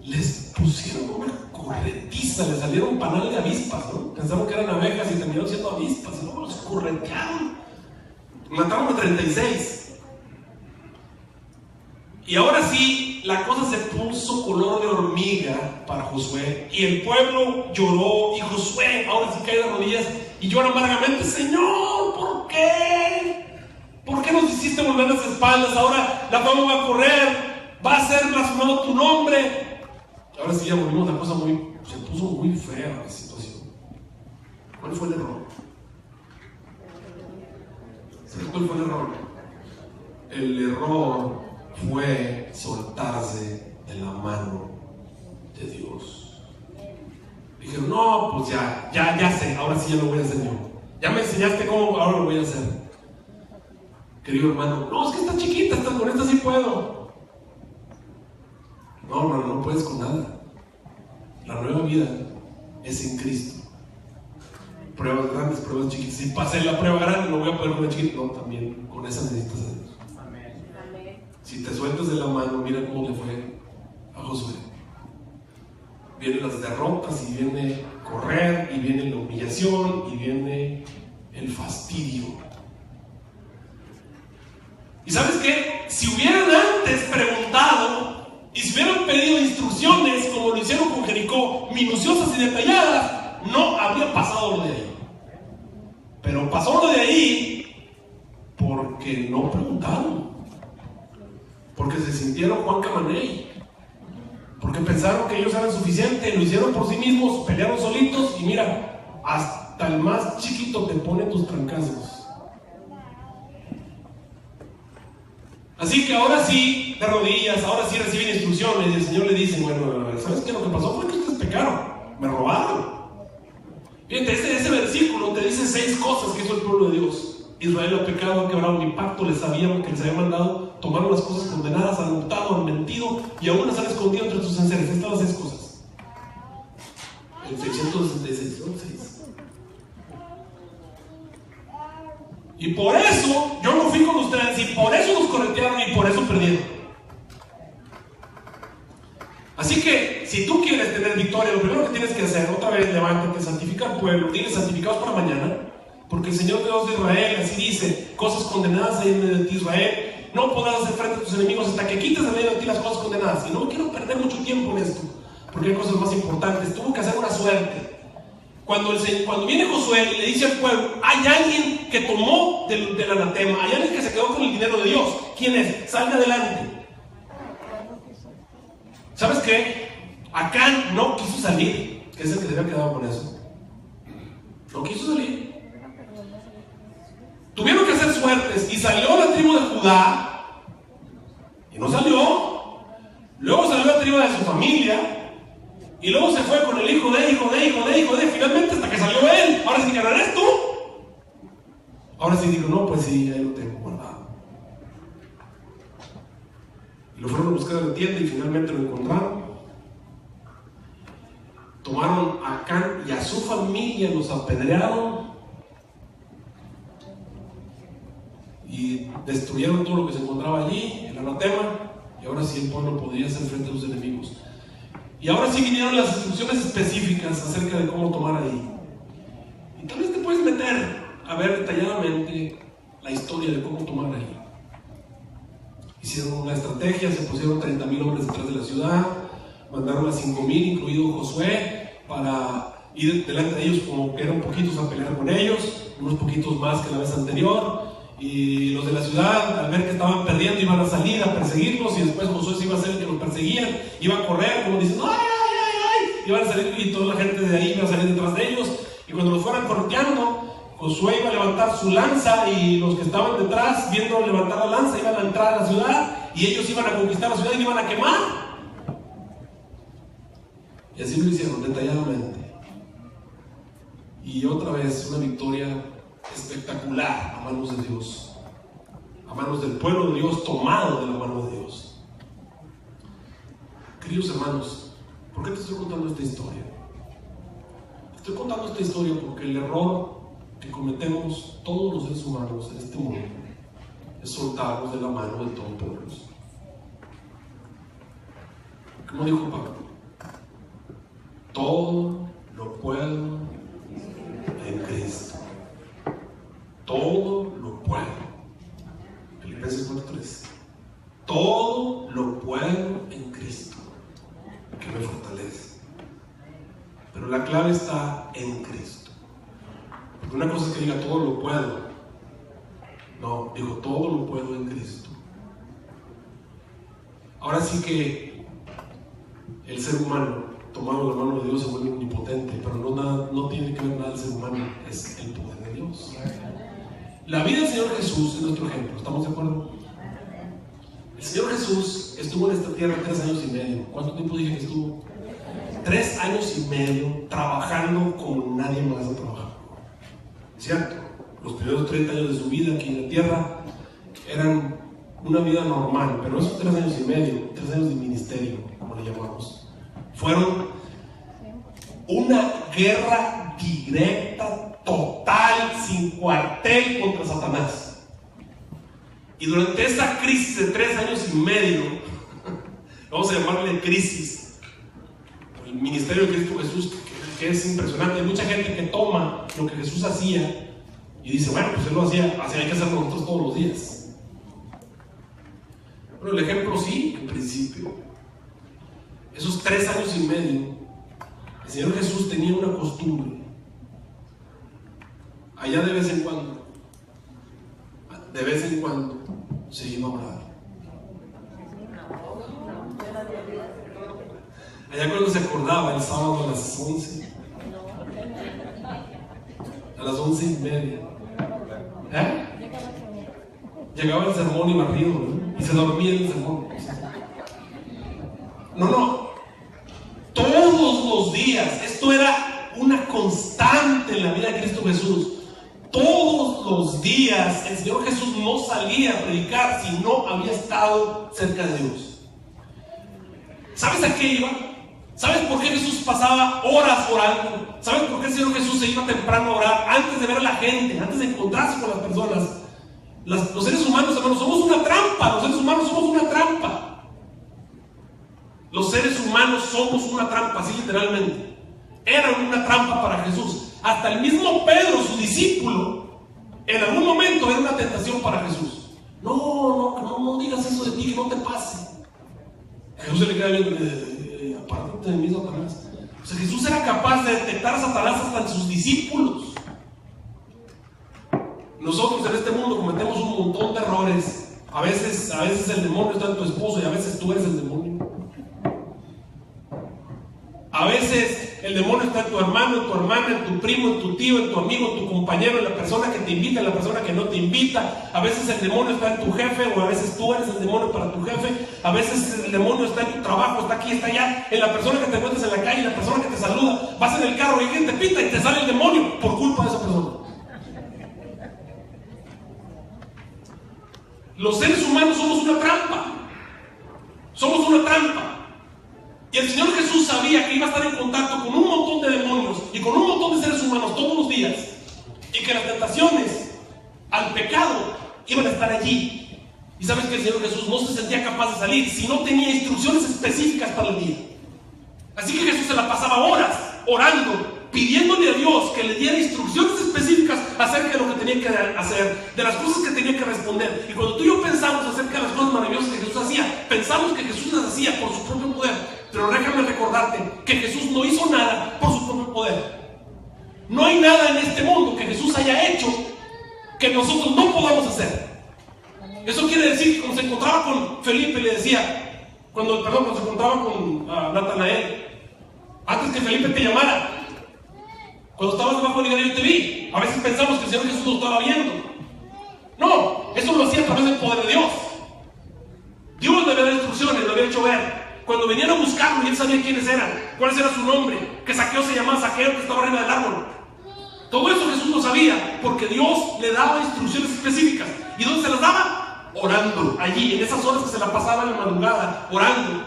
Les pusieron una corretiza, les salieron panal de avispas, ¿no? Pensaron que eran abejas y terminaron siendo avispas, y luego los corretearon. Mataron a 36. Y ahora sí, la cosa se puso color de hormiga para Josué. Y el pueblo lloró. Y Josué ahora sí cae de rodillas y llora amargamente: Señor, ¿por qué? ¿Por qué nos hiciste volver las espaldas? Ahora la fama va a correr, va a ser blasfemado tu nombre. Ahora sí ya volvimos, la cosa se puso muy fea la situación. ¿Cuál fue el error? ¿Sabes cuál fue el error? El error fue soltarse de la mano de Dios. Dijeron: no, pues ya sé, ahora sí ya lo voy a hacer yo. Ya me enseñaste cómo, ahora lo voy a hacer. Querido hermano, no, es que está chiquita, con esta sí puedo. No, hermano, no puedes con nada. La nueva vida es en Cristo. Pruebas grandes, pruebas chiquitas. Si pasé la prueba grande, no voy a poder con la chiquita. No, también con esa necesitas a Dios. Si te sueltas de la mano, mira cómo le fue a Josué. Vienen las derrotas, y viene correr, y viene la humillación, y viene el fastidio. ¿Y sabes qué? Si hubieran antes preguntado y si hubieran pedido instrucciones como lo hicieron con Jericó, minuciosas y detalladas, no habría pasado lo de ahí. Pero pasó lo de ahí porque no preguntaron. Porque se sintieron Juan Camaney, porque pensaron que ellos eran suficientes, lo hicieron por sí mismos, pelearon solitos, y mira, hasta el más chiquito te pone tus trancazos. Así que ahora sí, de rodillas, ahora sí reciben instrucciones, y el Señor le dice: bueno, ¿sabes qué? Lo que pasó fue que ustedes pecaron, me robaron. Fíjate, ese versículo te dice 6 cosas que hizo el pueblo de Dios. Israel ha pecado, ha quebrado mi pacto, les sabían que les había mandado, tomaron las cosas condenadas, han hurtado, han mentido, y aún las han escondido entre sus enseres. Estas son las 6 cosas. El 666 son 6. Y por eso yo no fui con ustedes, y por eso nos corretearon, y por eso perdieron. Así que, si tú quieres tener victoria, lo primero que tienes que hacer, otra vez, levántate, santifica al pueblo, tienes santificados para mañana. Porque el Señor Dios de Israel así dice: cosas condenadas hay en medio de ti, Israel, no podrás hacer frente a tus enemigos hasta que quites de medio de ti las cosas condenadas. Y no quiero perder mucho tiempo en esto, porque hay cosas más importantes. Tuvo que hacer una suerte. Cuando viene Josué y le dice al pueblo: hay alguien que tomó del anatema, hay alguien que se quedó con el dinero de Dios. ¿Quién es? Salga adelante. ¿Sabes qué? Acán no quiso salir, que es el que se había quedado con eso. No quiso salir. Tuvieron que hacer suertes, y salió la tribu de Judá, y no salió. Luego salió la tribu de su familia, y luego se fue con el hijo de, finalmente hasta que salió él. Ahora sí que no eres tú. Ahora sí digo: no, pues sí, ahí lo tengo guardado. Y lo fueron a buscar a la tienda y finalmente lo encontraron. Tomaron a Acán y a su familia, los apedrearon y destruyeron todo lo que se encontraba allí, el anatema, y ahora sí el pueblo podría hacer frente a sus enemigos. Y ahora sí vinieron las instrucciones específicas acerca de cómo tomar ahí. Y tal vez te puedes meter a ver detalladamente la historia de cómo tomar ahí. Hicieron una estrategia, se pusieron 30,000 hombres detrás de la ciudad, mandaron a 5,000, incluido Josué, para ir delante de ellos, como que eran poquitos, a pelear con ellos, unos poquitos más que la vez anterior. Y los de la ciudad, al ver que estaban perdiendo, iban a salir a perseguirlos, y después Josué se iba a hacer el que los perseguían, iba a correr como diciendo: ¡ay, ay, ay! Iban a salir, y toda la gente de ahí iba a salir detrás de ellos, y cuando los fueran correteando, Josué iba a levantar su lanza, y los que estaban detrás, viendo levantar la lanza, iban a entrar a la ciudad, y ellos iban a conquistar la ciudad y la iban a quemar. Y así lo hicieron detalladamente. Y otra vez una victoria espectacular a manos de Dios, a manos del pueblo de Dios, tomado de la mano de Dios. Queridos hermanos, ¿por qué te estoy contando esta historia? Estoy contando esta historia porque el error que cometemos todos los seres humanos en este mundo es soltarnos de la mano del Todopoderoso. Como dijo Pablo, todo lo puedo en Cristo. Todo lo puedo. Filipenses 4:3. Todo lo puedo en Cristo, que me fortalece. Pero la clave está en Cristo. Porque una cosa es que diga todo lo puedo. No, digo todo lo puedo en Cristo. Ahora sí que el ser humano, tomado de la mano de Dios, se vuelve omnipotente, pero no tiene que ver nada el ser humano, es el poder de Dios. La vida del Señor Jesús es nuestro ejemplo, ¿estamos de acuerdo? El Señor Jesús estuvo en esta tierra 3 años y medio. ¿Cuánto tiempo dije que estuvo? 3 años y medio trabajando como nadie más ha trabajado. ¿Cierto? Los primeros 30 años de su vida aquí en la tierra eran una vida normal, pero esos 3 años y medio, 3 años de ministerio, como le llamamos, fueron una guerra directa, total, sin cuartel contra Satanás. Y durante esta crisis de 3 años y medio, vamos a llamarle crisis, el ministerio de Cristo Jesús, que es impresionante. Hay mucha gente que toma lo que Jesús hacía y dice, bueno, pues él lo hacía, así hay que hacerlo nosotros todos los días. Pero el ejemplo sí, en principio. Esos 3 años y medio, el Señor Jesús tenía una costumbre. Allá de vez en cuando se iba a orar. Allá cuando se acordaba el sábado a las 11, a las 11:30, llegaba el sermón y barrido, ¿no? Y se dormía en el sermón. No, todos los días, esto era una constante en la vida de Cristo Jesús. Todos los días el Señor Jesús no salía a predicar si no había estado cerca de Dios. ¿Sabes a qué iba? ¿Sabes por qué Jesús pasaba horas orando? ¿Sabes por qué el Señor Jesús se iba temprano a orar? Antes de ver a la gente, antes de encontrarse con las personas. Los seres humanos, hermanos, somos una trampa. Los seres humanos somos una trampa. Los seres humanos somos una trampa, así literalmente. Eran una trampa para Jesús. Hasta el mismo Pedro, su discípulo, en algún momento era una tentación para Jesús. No digas eso de ti, que no te pase. Jesús se le queda viendo, apártate de mí, Satanás. O sea, Jesús era capaz de detectar a Satanás hasta en sus discípulos. Nosotros en este mundo cometemos un montón de errores. A veces el demonio está en tu esposo y a veces tú eres el demonio. A veces el demonio está en tu hermano, en tu hermana, en tu primo, en tu tío, en tu amigo, en tu compañero, en la persona que te invita, en la persona que no te invita. A veces el demonio está en tu jefe, o a veces tú eres el demonio para tu jefe. A veces el demonio está en tu trabajo, está aquí, está allá, en la persona que te encuentras en la calle, en la persona que te saluda. Vas en el carro y alguien te pita y te sale el demonio por culpa de esa persona. Los seres humanos somos una trampa. Somos una trampa. Y el Señor Jesús sabía que iba a estar en contacto con un montón de demonios y con un montón de seres humanos todos los días. Y que las tentaciones al pecado iban a estar allí. Y sabes que el Señor Jesús no se sentía capaz de salir si no tenía instrucciones específicas para el día. Así que Jesús se la pasaba horas orando, pidiéndole a Dios que le diera instrucciones específicas acerca de lo que tenía que hacer, de las cosas que tenía que responder. Y cuando tú y yo pensamos acerca de las cosas maravillosas que Jesús hacía, pensamos que Jesús las hacía por su propio poder. Pero déjame recordarte que Jesús no hizo nada por su propio poder. No hay nada en este mundo que Jesús haya hecho que nosotros no podamos hacer. Eso quiere decir que cuando se encontraba con Felipe le decía, cuando se encontraba con Natanael, antes que Felipe te llamara, cuando estabas debajo del higuero yo te vi. A veces pensamos que el Señor Jesús nos estaba viendo. No, eso lo hacía a través del poder de Dios. Dios le había dado instrucciones, le había hecho ver. Cuando venían a buscarlo y él sabía quiénes eran, cuál era su nombre, que Zaqueo se llamaba Zaqueo, que estaba arriba del árbol. Todo eso Jesús lo sabía, porque Dios le daba instrucciones específicas. ¿Y dónde se las daba? Orando, allí, en esas horas que se la pasaba en la madrugada, orando.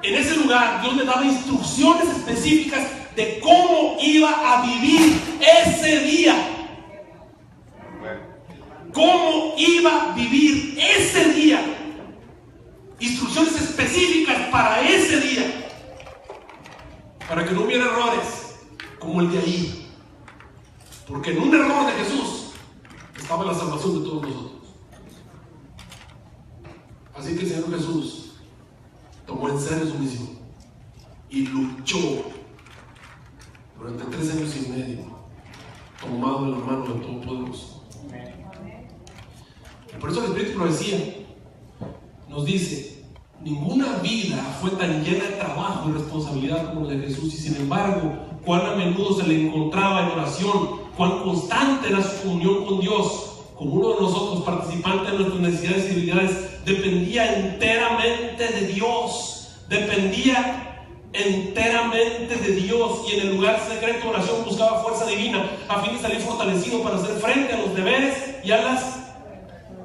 En ese lugar Dios le daba instrucciones específicas de cómo iba a vivir ese día. ¿Cómo iba a vivir ese día? Instrucciones específicas para ese día, para que no hubiera errores como el de ahí, porque en un error de Jesús estaba la salvación de todos nosotros. Así que el Señor Jesús tomó en serio su misión y luchó durante 3 años y medio, tomado de la mano del Todopoderoso. Y por eso el Espíritu de Profecía nos dice: ninguna vida fue tan llena de trabajo y responsabilidad como la de Jesús, y sin embargo, cuán a menudo se le encontraba en oración, cuán constante era su comunión con Dios. Como uno de nosotros, participante de nuestras necesidades y debilidades, dependía enteramente de Dios. Dependía enteramente de Dios, y en el lugar secreto de oración buscaba fuerza divina a fin de salir fortalecido para hacer frente a los deberes y a las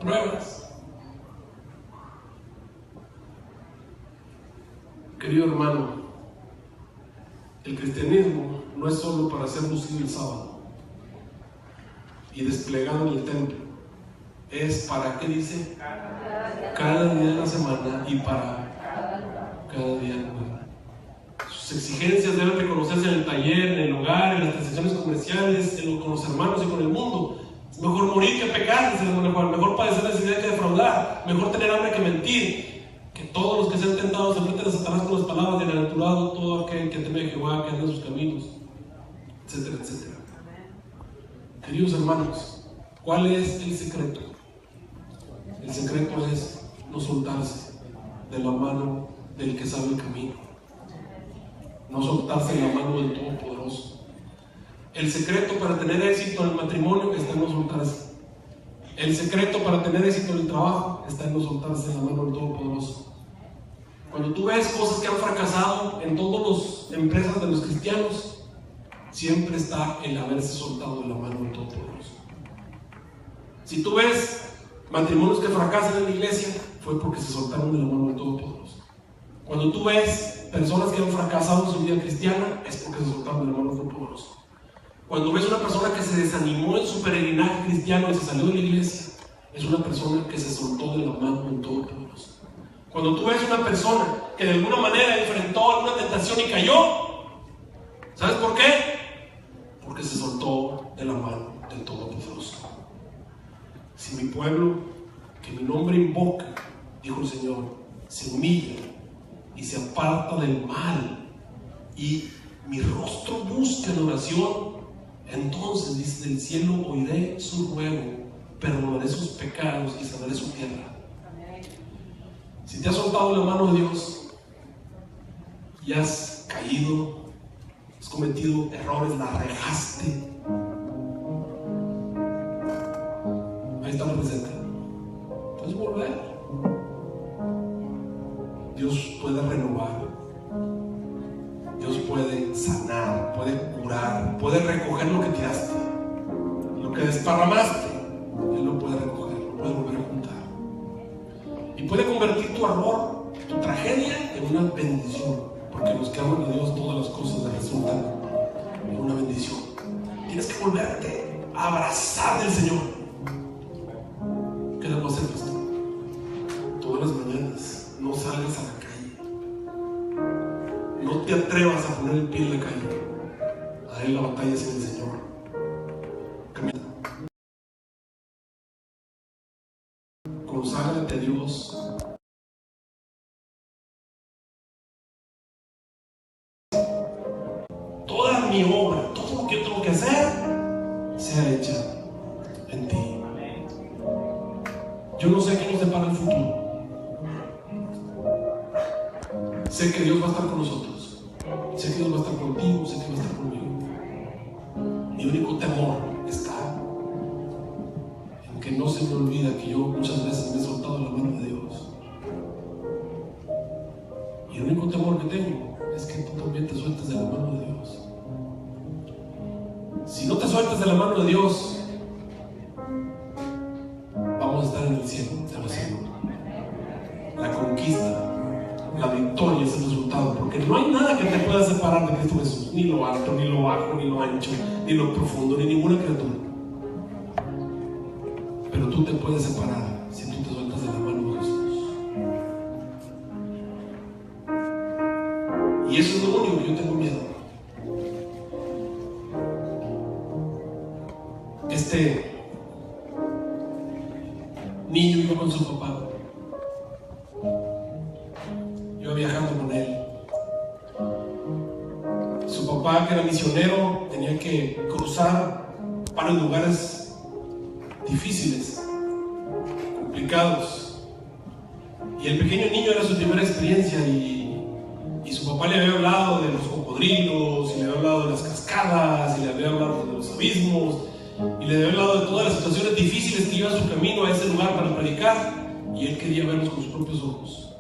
pruebas. Querido hermano, el cristianismo no es solo para ser lucido el sábado y desplegado en el templo. Es para, ¿qué dice? Cada día de la semana y para cada día nuevo. Sus exigencias deben reconocerse en el taller, en el hogar, en las transacciones comerciales, con los hermanos y con el mundo. Es mejor morir que pecar, dice el hermano Juan. Mejor padecer necesidad que defraudar. Mejor tener hambre que mentir. Que todos los que sean tentados se enfrenten a Satanás con las palabras: bienaventurado todo aquel que teme a Jehová, que anda en sus caminos, etcétera, etcétera. Queridos hermanos, ¿cuál es el secreto? El secreto es no soltarse de la mano del que sabe el camino, no soltarse de la mano del Todopoderoso. El secreto para tener éxito en el matrimonio está en no soltarse. El secreto para tener éxito en el trabajo está en no soltarse de la mano del Todopoderoso. Cuando tú ves cosas que han fracasado en todas las empresas de los cristianos, siempre está el haberse soltado de la mano del Todopoderoso. Si tú ves matrimonios que fracasan en la iglesia, fue porque se soltaron de la mano del Todopoderoso. Cuando tú ves personas que han fracasado en su vida cristiana, es porque se soltaron de la mano del Todopoderoso. Cuando ves una persona que se desanimó en su peregrinaje cristiano y se salió de la iglesia, es una persona que se soltó de la mano del Todopoderoso. Cuando tú ves una persona que de alguna manera enfrentó alguna tentación y cayó, ¿sabes por qué? Porque se soltó de la mano del Todopoderoso. Si mi pueblo, que mi nombre invoca, dijo el Señor, se humilla y se aparta del mal y mi rostro busca en oración, entonces desde el cielo oiré su ruego, perdonaré sus pecados y sanaré su tierra. Si te has soltado de la mano de Dios y has caído, has cometido errores, la regaste, ahí está la receta. Puedes volver. Dios puede renovar, Dios puede sanar, puede curar, puede recoger lo que tiraste, lo que desparramaste. Él lo puede recoger, lo puede volver a juntar. Y puede convertir tu error, tu tragedia, en una bendición. Porque los que aman a Dios, todas las cosas les resultan en una bendición. Tienes que volverte a abrazar del Señor. ¿Qué debo hacer, pastor? Todas las mañanas no salgas a la calle. No te atrevas a poner el pie en la calle. A él la batalla es en el Señor. Camina. Conságrate a Dios. Toda mi obra, todo lo que yo tengo que hacer, sea hecha en ti. Yo no sé qué nos depara el futuro. Sé que Dios va a estar con nosotros. Sé que Dios va a estar contigo, sé que va a estar conmigo. Mi único temor está en que no se me olvida que yo muchas veces me he soltado la mano de Dios. Y el único temor que tengo es que tú también te sueltes de la mano de Dios. Si no te sueltas de la mano de Dios, vamos a estar en el cielo, te lo aseguro. La conquista, la victoria es el resultado, porque no hay nada que te pueda separar separar de Cristo Jesús, ni lo alto, ni lo bajo, ni lo ancho, ni lo profundo, ni ninguna criatura. Pero tú te puedes separar si tú te sueltas de la mano de Jesús. Y eso es lo único que yo tengo miedo. Este niño iba con su papá. Yo viajando con él. Su papá, que era misionero, tenía que cruzar varios lugares difíciles, complicados. Y el pequeño niño era su primera experiencia y su papá le había hablado de los cocodrilos, y le había hablado de las cascadas, y le había hablado de los abismos, y le había hablado de todas las situaciones difíciles que iba a su camino a ese lugar para predicar, y él quería verlos con sus propios ojos.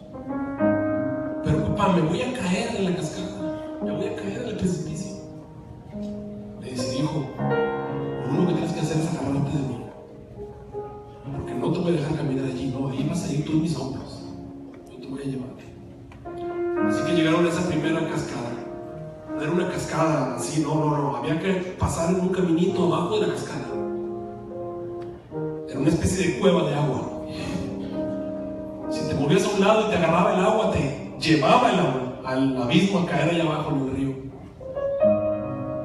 Pero papá, me voy a caer en la cascada, me voy a caer en el precipicio. Le dice, hijo, lo único que tienes que hacer es agarrarte de mí, porque no te voy a dejar caminar allí, no, ahí vas a ir tú en mis hombros, yo te voy a llevar. Así que llegaron a esa primera cascada. No era una cascada así, no, había que pasar en un caminito abajo de la cascada. Era una especie de cueva de agua. Si te movías a un lado y te agarraba el agua, te llevaba el agua al abismo a caer allá abajo en el río.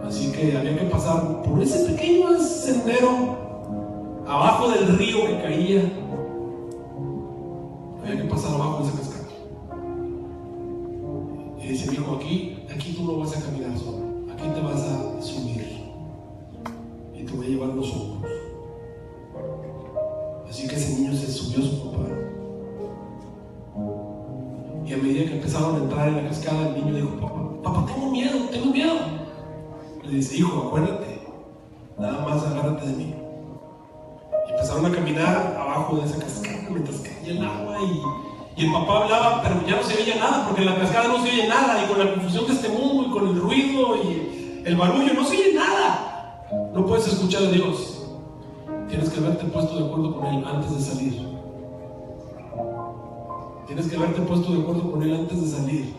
Así que había que pasar por ese pequeño sendero abajo del río que caía. Había que pasar abajo de esa cascada. Y dice, hijo, aquí tú no vas a caminar solo, aquí te vas a subir y te voy a llevar los hombros. Así que ese niño se subió a su papá. Y a medida que empezaron a entrar en la cascada, el niño dijo, papá, tengo miedo. Le dice, hijo, acuérdate, nada más agárrate de mí. Y empezaron a caminar abajo de esa cascada mientras caía el agua y el papá hablaba, pero ya no se oía nada, porque en la cascada no se oye nada, y con la confusión de este mundo, y con el ruido, y el barullo, no se oye nada. No puedes escuchar a Dios. Tienes que haberte puesto de acuerdo con Él antes de salir. Tienes que haberte puesto de acuerdo con Él antes de salir.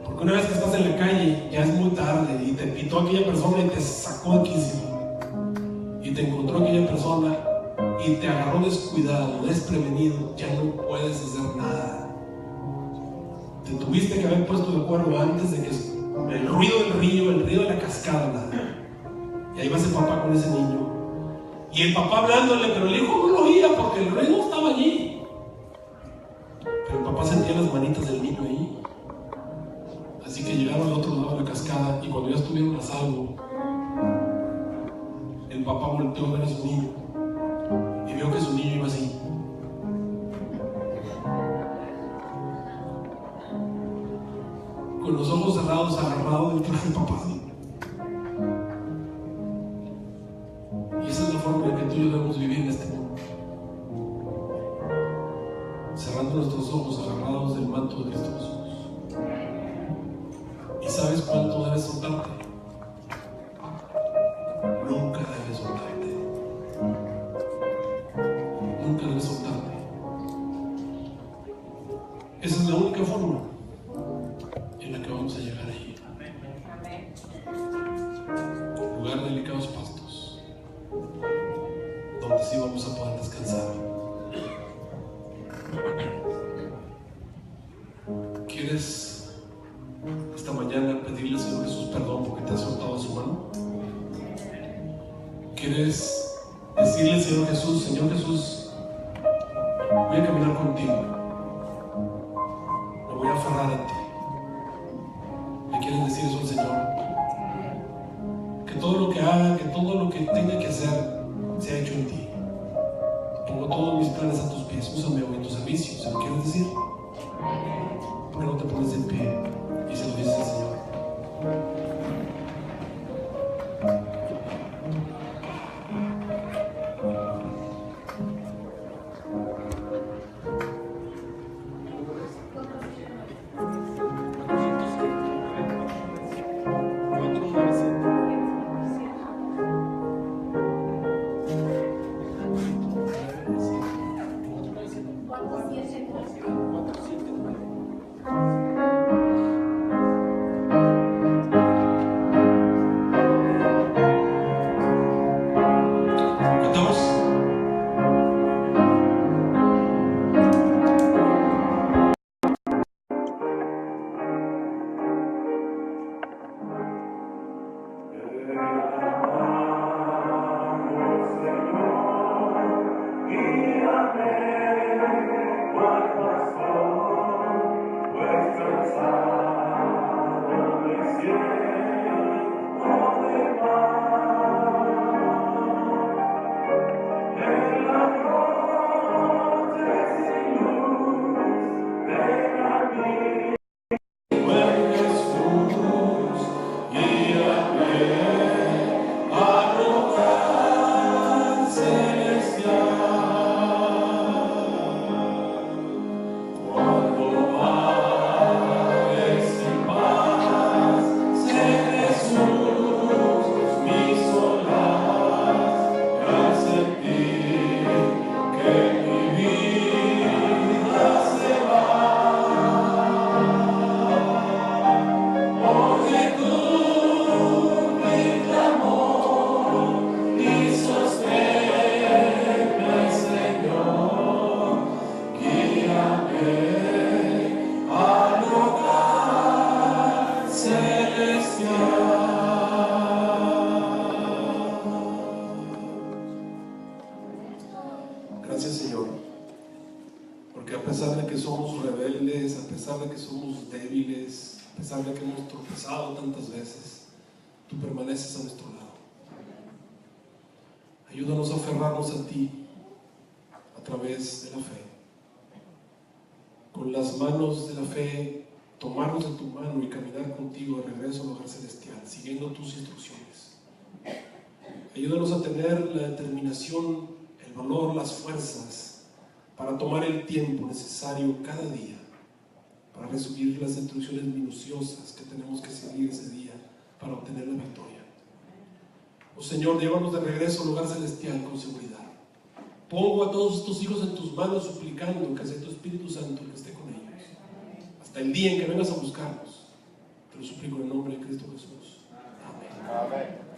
Porque una vez que estás en la calle, ya es muy tarde, y te pitó aquella persona y te sacó de quicio. Y te encontró aquella persona y te agarró descuidado, desprevenido, ya no puedes hacer nada. Te tuviste que haber puesto de acuerdo antes de que el ruido del río, el ruido de la cascada, nada. Y ahí va ese papá con ese niño. Y el papá hablándole, pero el hijo no lo oía porque el ruido estaba allí. Pero el papá sentía las manitas del niño ahí. Así que llegaron al otro lado de la cascada y cuando ya estuvieron a salvo, el papá volteó a ver a su niño. Y vio que su niño iba así. Con los ojos cerrados, agarrado del traje del papá. Y esa es la forma en que tú y yo debemos vivir en este mundo. Cerrando nuestros ojos, agarrados del manto de Cristo Jesús. ¿Y sabes cuánto debes soltarte? Nunca debes soltarte. Nunca debes soltarte. Esa es la única forma en la que vamos a llegar allí. Lugar de delicados pastos, donde sí vamos a poder descansar. ¿Quieres esta mañana pedirle al Señor Jesús perdón porque te has soltado a su mano? ¿Quieres decirle al Señor Jesús, voy a caminar contigo, me voy a aferrar a ti? ¿Le quieres decir eso al Señor? Que todo lo que haga, que todo lo que tenga que hacer sea hecho en ti. Pongo todos mis planes a tus pies, úsame hoy en tu servicio. ¿Se lo quieres decir? ¿Por qué no te pones en pie y se lo dices al Señor? Gracias, Señor, porque a pesar de que somos rebeldes, a pesar de que somos débiles, a pesar de que hemos tropezado tantas veces, tú permaneces a nuestro lado. Ayúdanos a aferrarnos a ti a través de la fe. Con las manos de la fe, tomarnos de tu mano y caminar contigo de regreso al hogar celestial, siguiendo tus instrucciones. Ayúdanos a tener la determinación, el valor, las fuerzas para tomar el tiempo necesario cada día para recibir las instrucciones minuciosas que tenemos que seguir ese día para obtener la victoria. Oh Señor, llévanos de regreso al hogar celestial con seguridad. Pongo a todos estos hijos en tus manos suplicando que sea tu Espíritu Santo el que esté con ellos hasta el día en que vengas a buscarnos. Te lo suplico en el nombre de Cristo Jesús. Amén. Amén.